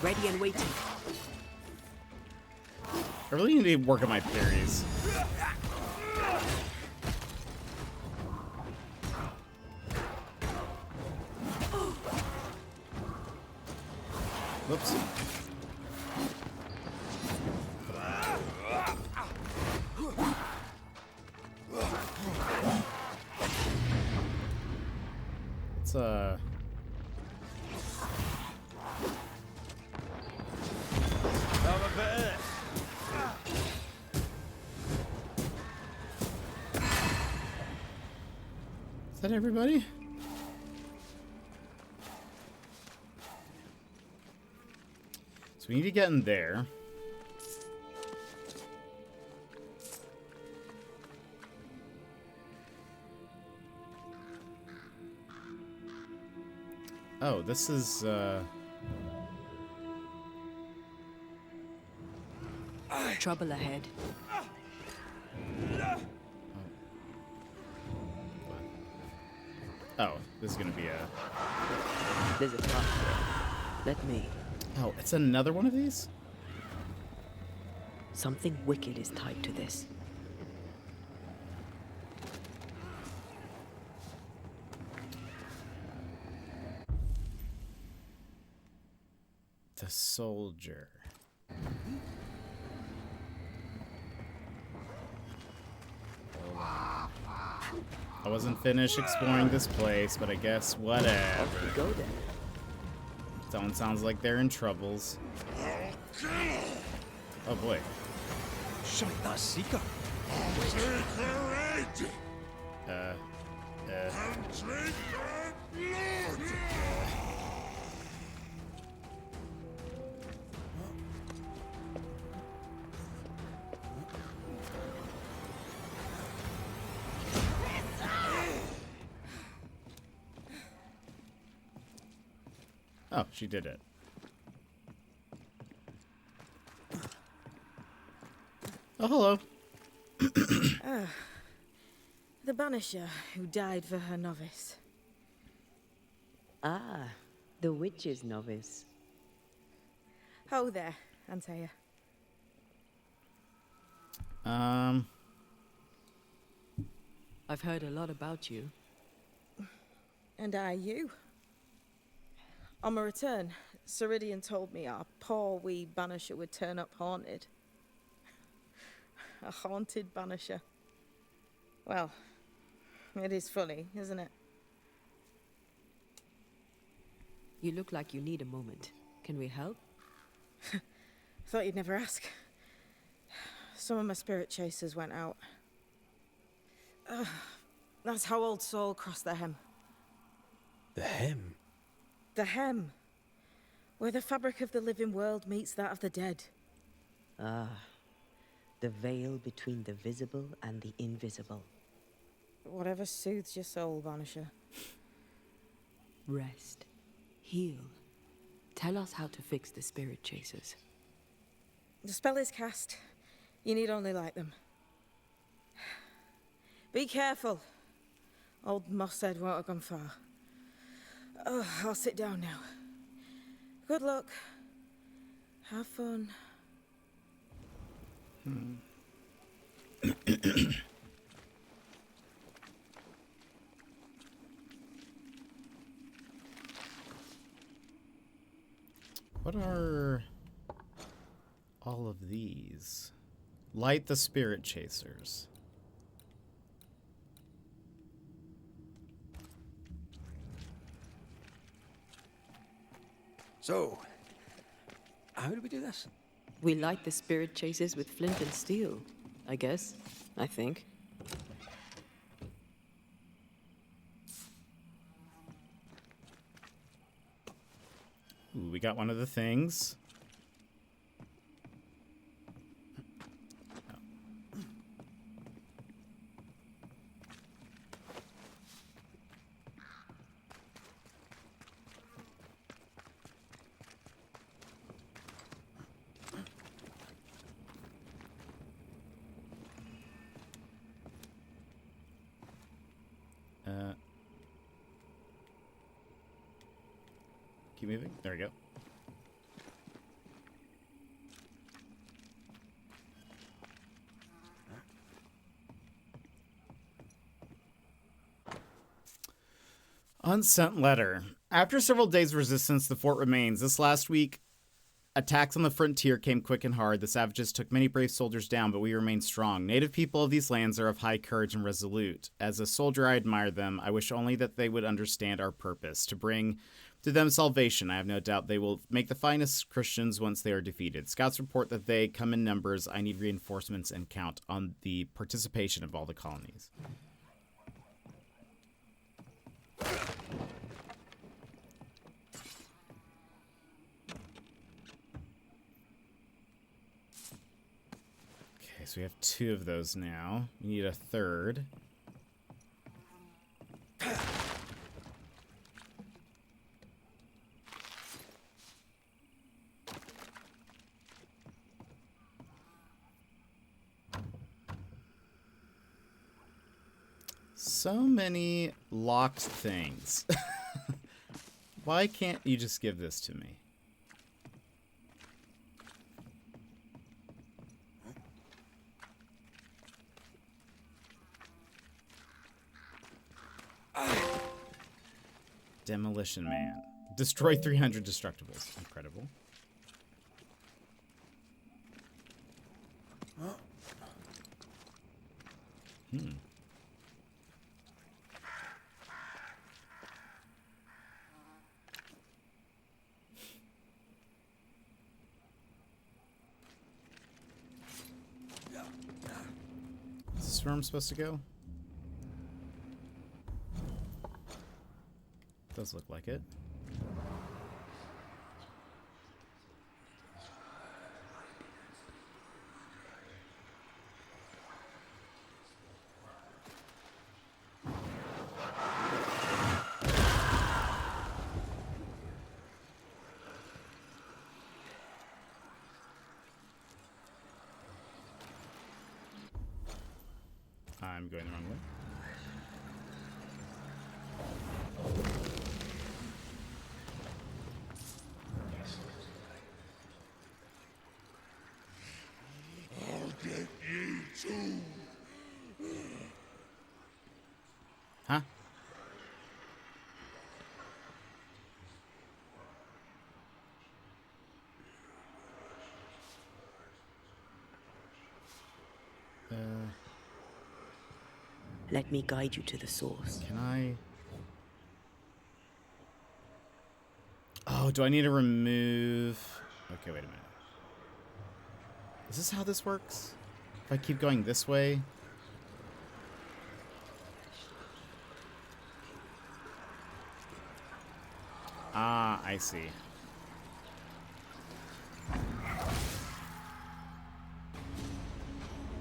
Ready and waiting. I really need to work on my parries. Whoops. It's Have a bit of this. Is that everybody? So we need to get in there. Oh, this is Trouble ahead. oh, this is gonna be a There's a path there. Let me. oh, it's another one of these? Something wicked is tied to this. The soldier. I wasn't finished exploring this place, but I guess whatever. Off we go then. Someone sounds like they're in troubles. Oh boy. Shite that seeker. Oh, she did it. Oh, hello. The Banisher who died for her novice. Ah, the witch's novice. Oh there, Antea. I've heard a lot about you. And I you. On my return, Ceridian told me our poor wee Banisher would turn up haunted. A haunted Banisher. Well, it is funny, isn't it? You look like you need a moment. Can we help? Thought you'd never ask. some of my spirit chasers went out. That's how Old Saul crossed the hem. The hem? The hem. Where the fabric of the living world meets that of the dead. Ah, the veil between the visible and the invisible. Whatever soothes your soul, Banisher. Rest. Heal. Tell us how to fix the spirit chasers. The spell is cast. You need only light them. Be careful. Old Mosshead won't have gone far. Oh, I'll sit down now. Good luck. Have fun. What are all of these? Light the spirit chasers. So, how do we do this? We light the spirit chasers with flint and steel, I guess. I think. Ooh, we got one of the things. Keep moving. There we go. Unsent letter. After several days of resistance, the fort remains. This last week, attacks on the frontier came quick and hard. The savages took many brave soldiers down, but we remain strong. Native people of these lands are of high courage and resolute. As a soldier, I admire them. I wish only that they would understand our purpose, to bring to them salvation. I have no doubt they will make the finest Christians once they are defeated. Scouts report that they come in numbers. I need reinforcements and count on the participation of all the colonies. Okay, so we have 2 of those now. We need a third. So many locked things. Why can't you just give this to me? Demolition Man. Destroy 300 destructibles. Incredible. Is this where I'm supposed to go? Does look like it. I'm going the wrong way. Huh? Let me guide you to the source. Can I? Oh, do I need to remove? Okay, wait a minute. Is this how this works? If I keep going this way... Ah, I see.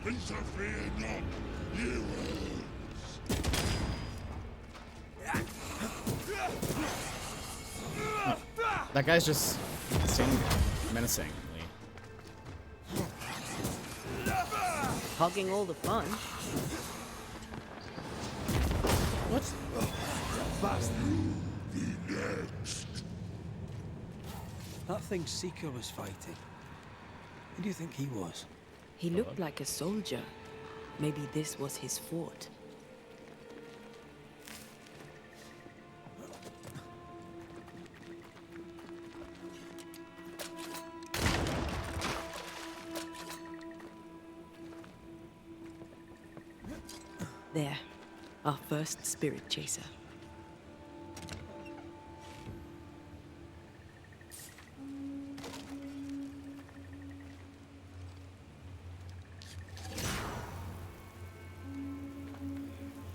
Interfere not, heroes! That guy's just standing there, menacingly. Hogging all the fun. What? That thing Seeker was fighting. Who do you think he was? He looked like a soldier. Maybe this was his fort. There, our first spirit chaser.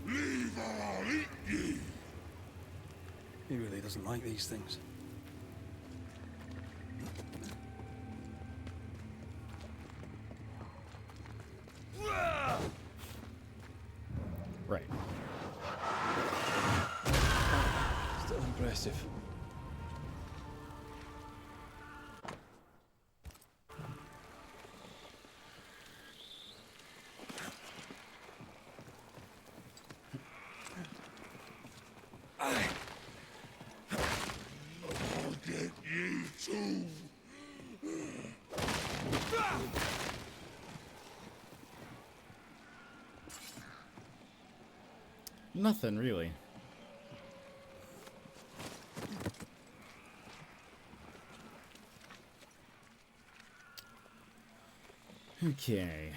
Leave or I'll eat ye! He really doesn't like these things. Right. Still impressive. I'll get ye too! Nothing, really. Okay.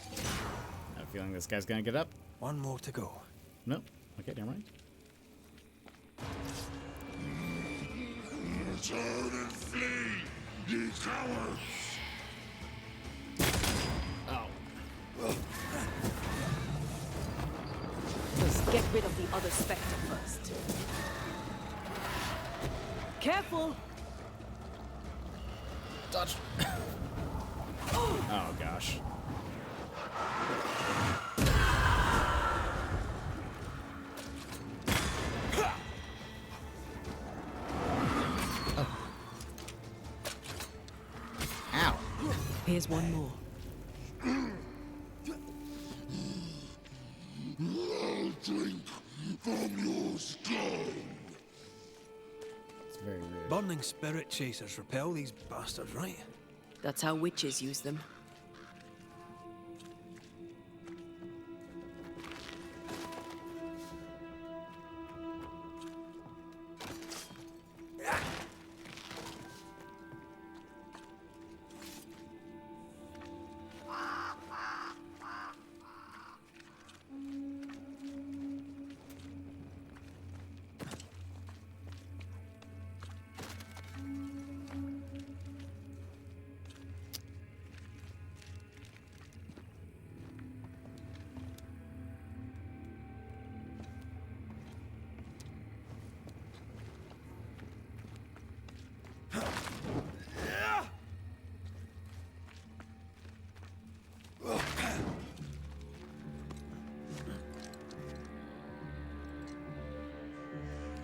I have a feeling this guy's gonna get up. One more to go. Nope. Okay, never mind. Return and flee, ye cowards! Let's get rid of the other spectre first. Careful! Dodge. Oh gosh. Oh. Ow. Here's one more. I'll drink from your stone! It's very rude. Burning spirit chasers repel these bastards, right? That's how witches use them.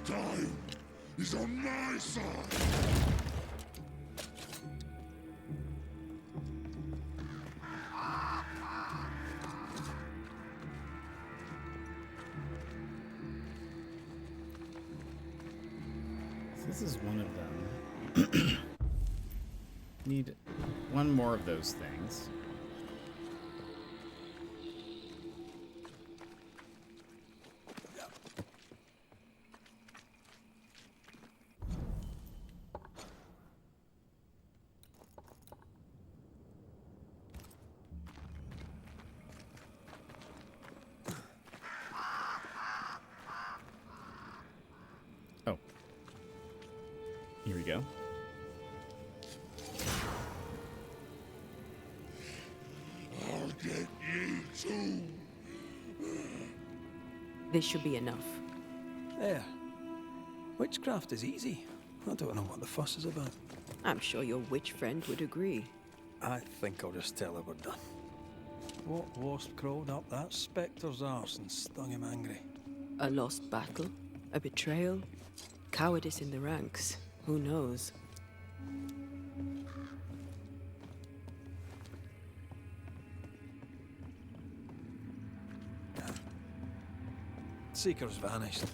Time is on my side! This is one of them. Need one more of those things. Oh. Here we go. This should be enough. There. Witchcraft is easy. I don't know what the fuss is about. I'm sure your witch friend would agree. I think I'll just tell her we're done. What wasp crawled up that spectre's arse and stung him angry? A lost battle? A betrayal? Cowardice in the ranks? Who knows? Seeker's vanished.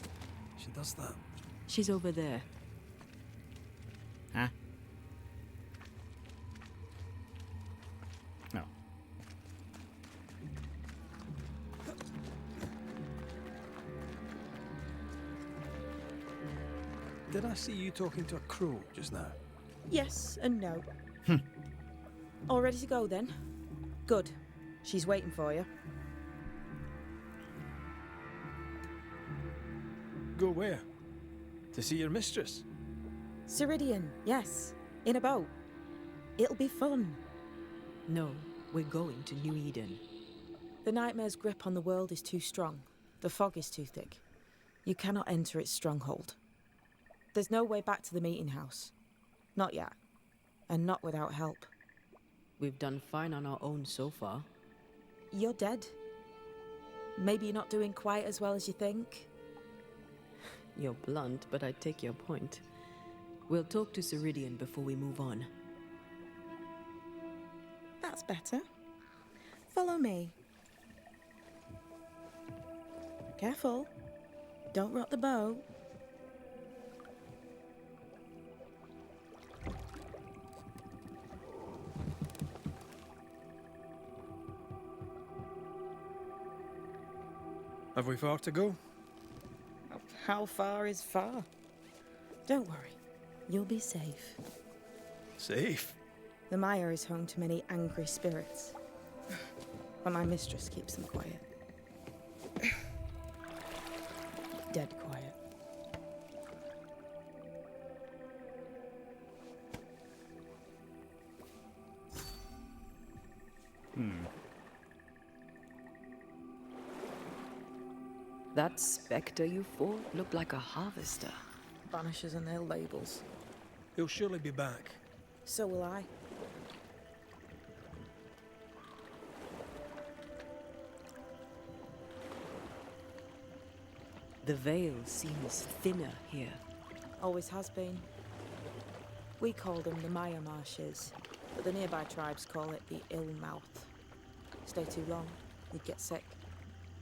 She does that. She's over there. Huh? No. Did I see you talking to a crow just now? Yes and no. All ready to go then? Good. She's waiting for you. Go where? To see your mistress? Ceridian, yes. In a boat. It'll be fun. No, we're going to New Eden. The nightmare's grip on the world is too strong. The fog is too thick. You cannot enter its stronghold. There's no way back to the meeting house. Not yet. And not without help. We've done fine on our own so far. You're dead. Maybe you're not doing quite as well as you think. You're blunt, but I take your point. We'll talk to Ceridian before we move on. That's better. Follow me. Careful. Don't rock the boat. Have we far to go? How far is far? Don't worry. You'll be safe. Safe? The mire is home to many angry spirits. But my mistress keeps them quiet. Dead quiet. That spectre you fought looked like a harvester. Banishers and their labels. He'll surely be back. So will I. The veil seems thinner here. Always has been. We call them the Maya Marshes, but the nearby tribes call it the Ill Mouth. Stay too long, you'd get sick.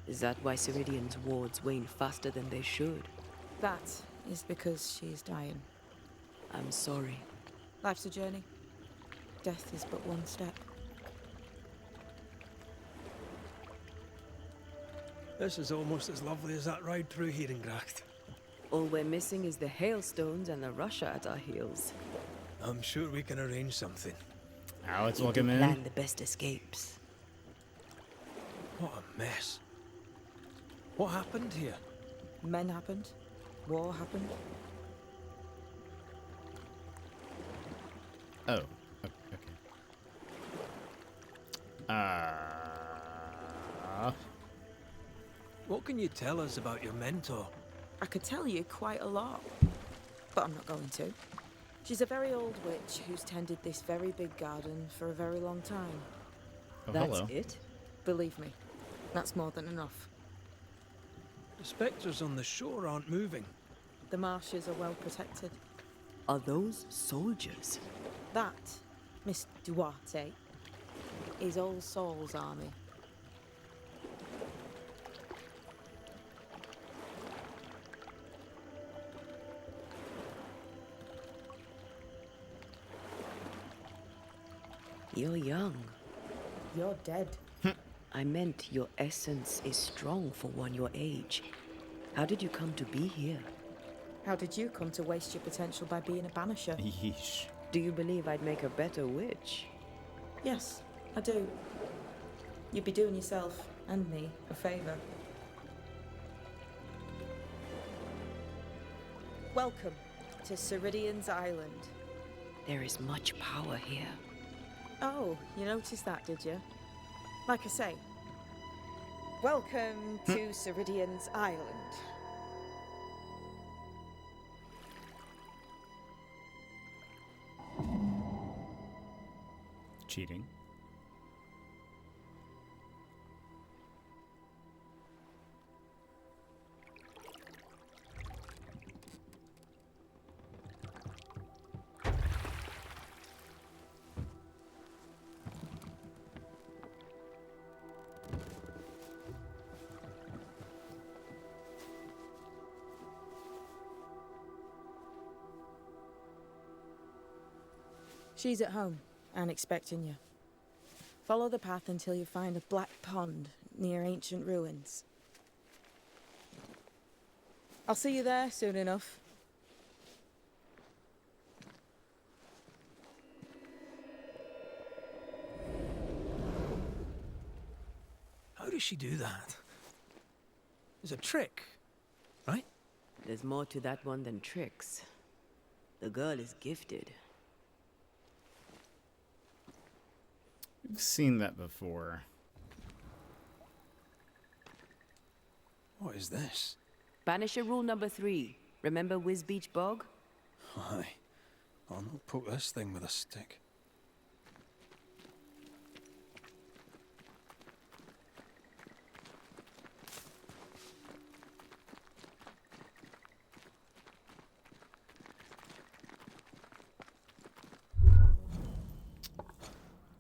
Is that why Ceridian's wards wane faster than they should? That is because she is dying. I'm sorry. Life's a journey. Death is but one step. This is almost as lovely as that ride through Herengracht. All we're missing is the hailstones and the Russia at our heels. I'm sure we can arrange something. Alex, We welcome do in. plan the best escapes. What a mess. What happened here? Men happened. War happened. Oh, okay. What can you tell us about your mentor? I could tell you quite a lot, but I'm not going to. She's a very old witch who's tended this very big garden for a very long time. Oh, That's hello. it? Believe me, that's more than enough. The spectres on the shore aren't moving. The marshes are well protected. Are those soldiers? That, Miss Duarte, is All Souls' army. You're young. You're dead. I meant your essence is strong for one your age. How did you come to be here? How did you come to waste your potential by being a banisher? Yeesh. Do you believe I'd make a better witch? Yes, I do. You'd be doing yourself and me a favour. Welcome to Ceridian's Island. There is much power here. Oh, you noticed that, did you? Like I say, Welcome to Ceridian's Island. Cheating. She's at home and expecting you. Follow the path until you find a black pond near ancient ruins. I'll see you there soon enough. How does she do that? It's a trick, right? There's more to that one than tricks. The girl is gifted. We've seen that before. What is this? Banisher rule number 3. Remember Whiz Beach Bog? Aye. I'll not poke this thing with a stick.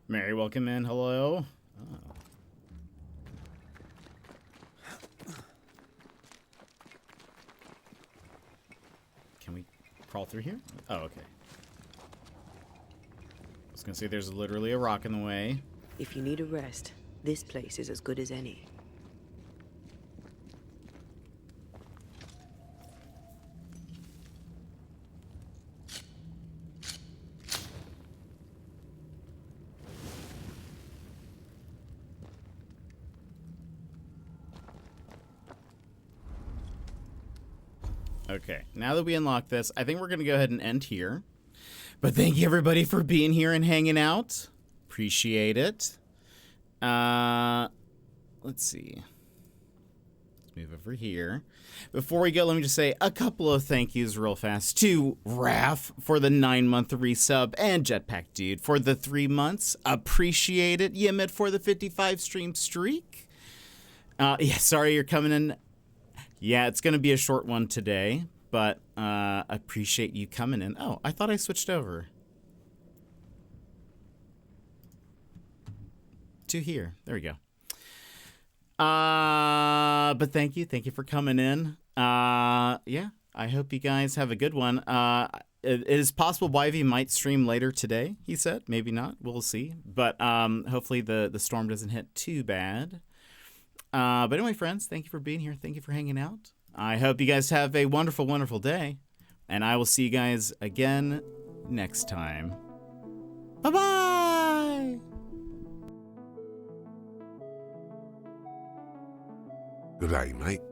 Mary, welcome in. Hello. Oh. Can we crawl through here? Oh, okay. I was gonna say there's literally a rock in the way. If you need a rest, this place is as good as any. Okay, now that we unlock this, I think we're going to go ahead and end here. But thank you, everybody, for being here and hanging out. Appreciate it. Let's see. Let's move over here. Before we go, let me just say a couple of thank yous real fast to Raph for the 9-month resub and Jetpack Dude for the 3 months. Appreciate it. Yemit for the 55 stream streak. Yeah, sorry you're coming in. Yeah, it's going to be a short one today, but appreciate you coming in. Oh, I thought I switched over to here. There we go. But thank you for coming in. Yeah, I hope you guys have a good one. It is possible Wivey might stream later today, he said. Maybe not. We'll see. But hopefully the storm doesn't hit too bad. But anyway, friends, thank you for being here. Thank you for hanging out. I hope you guys have a wonderful, wonderful day. And I will see you guys again next time. Bye-bye! Good day, mate.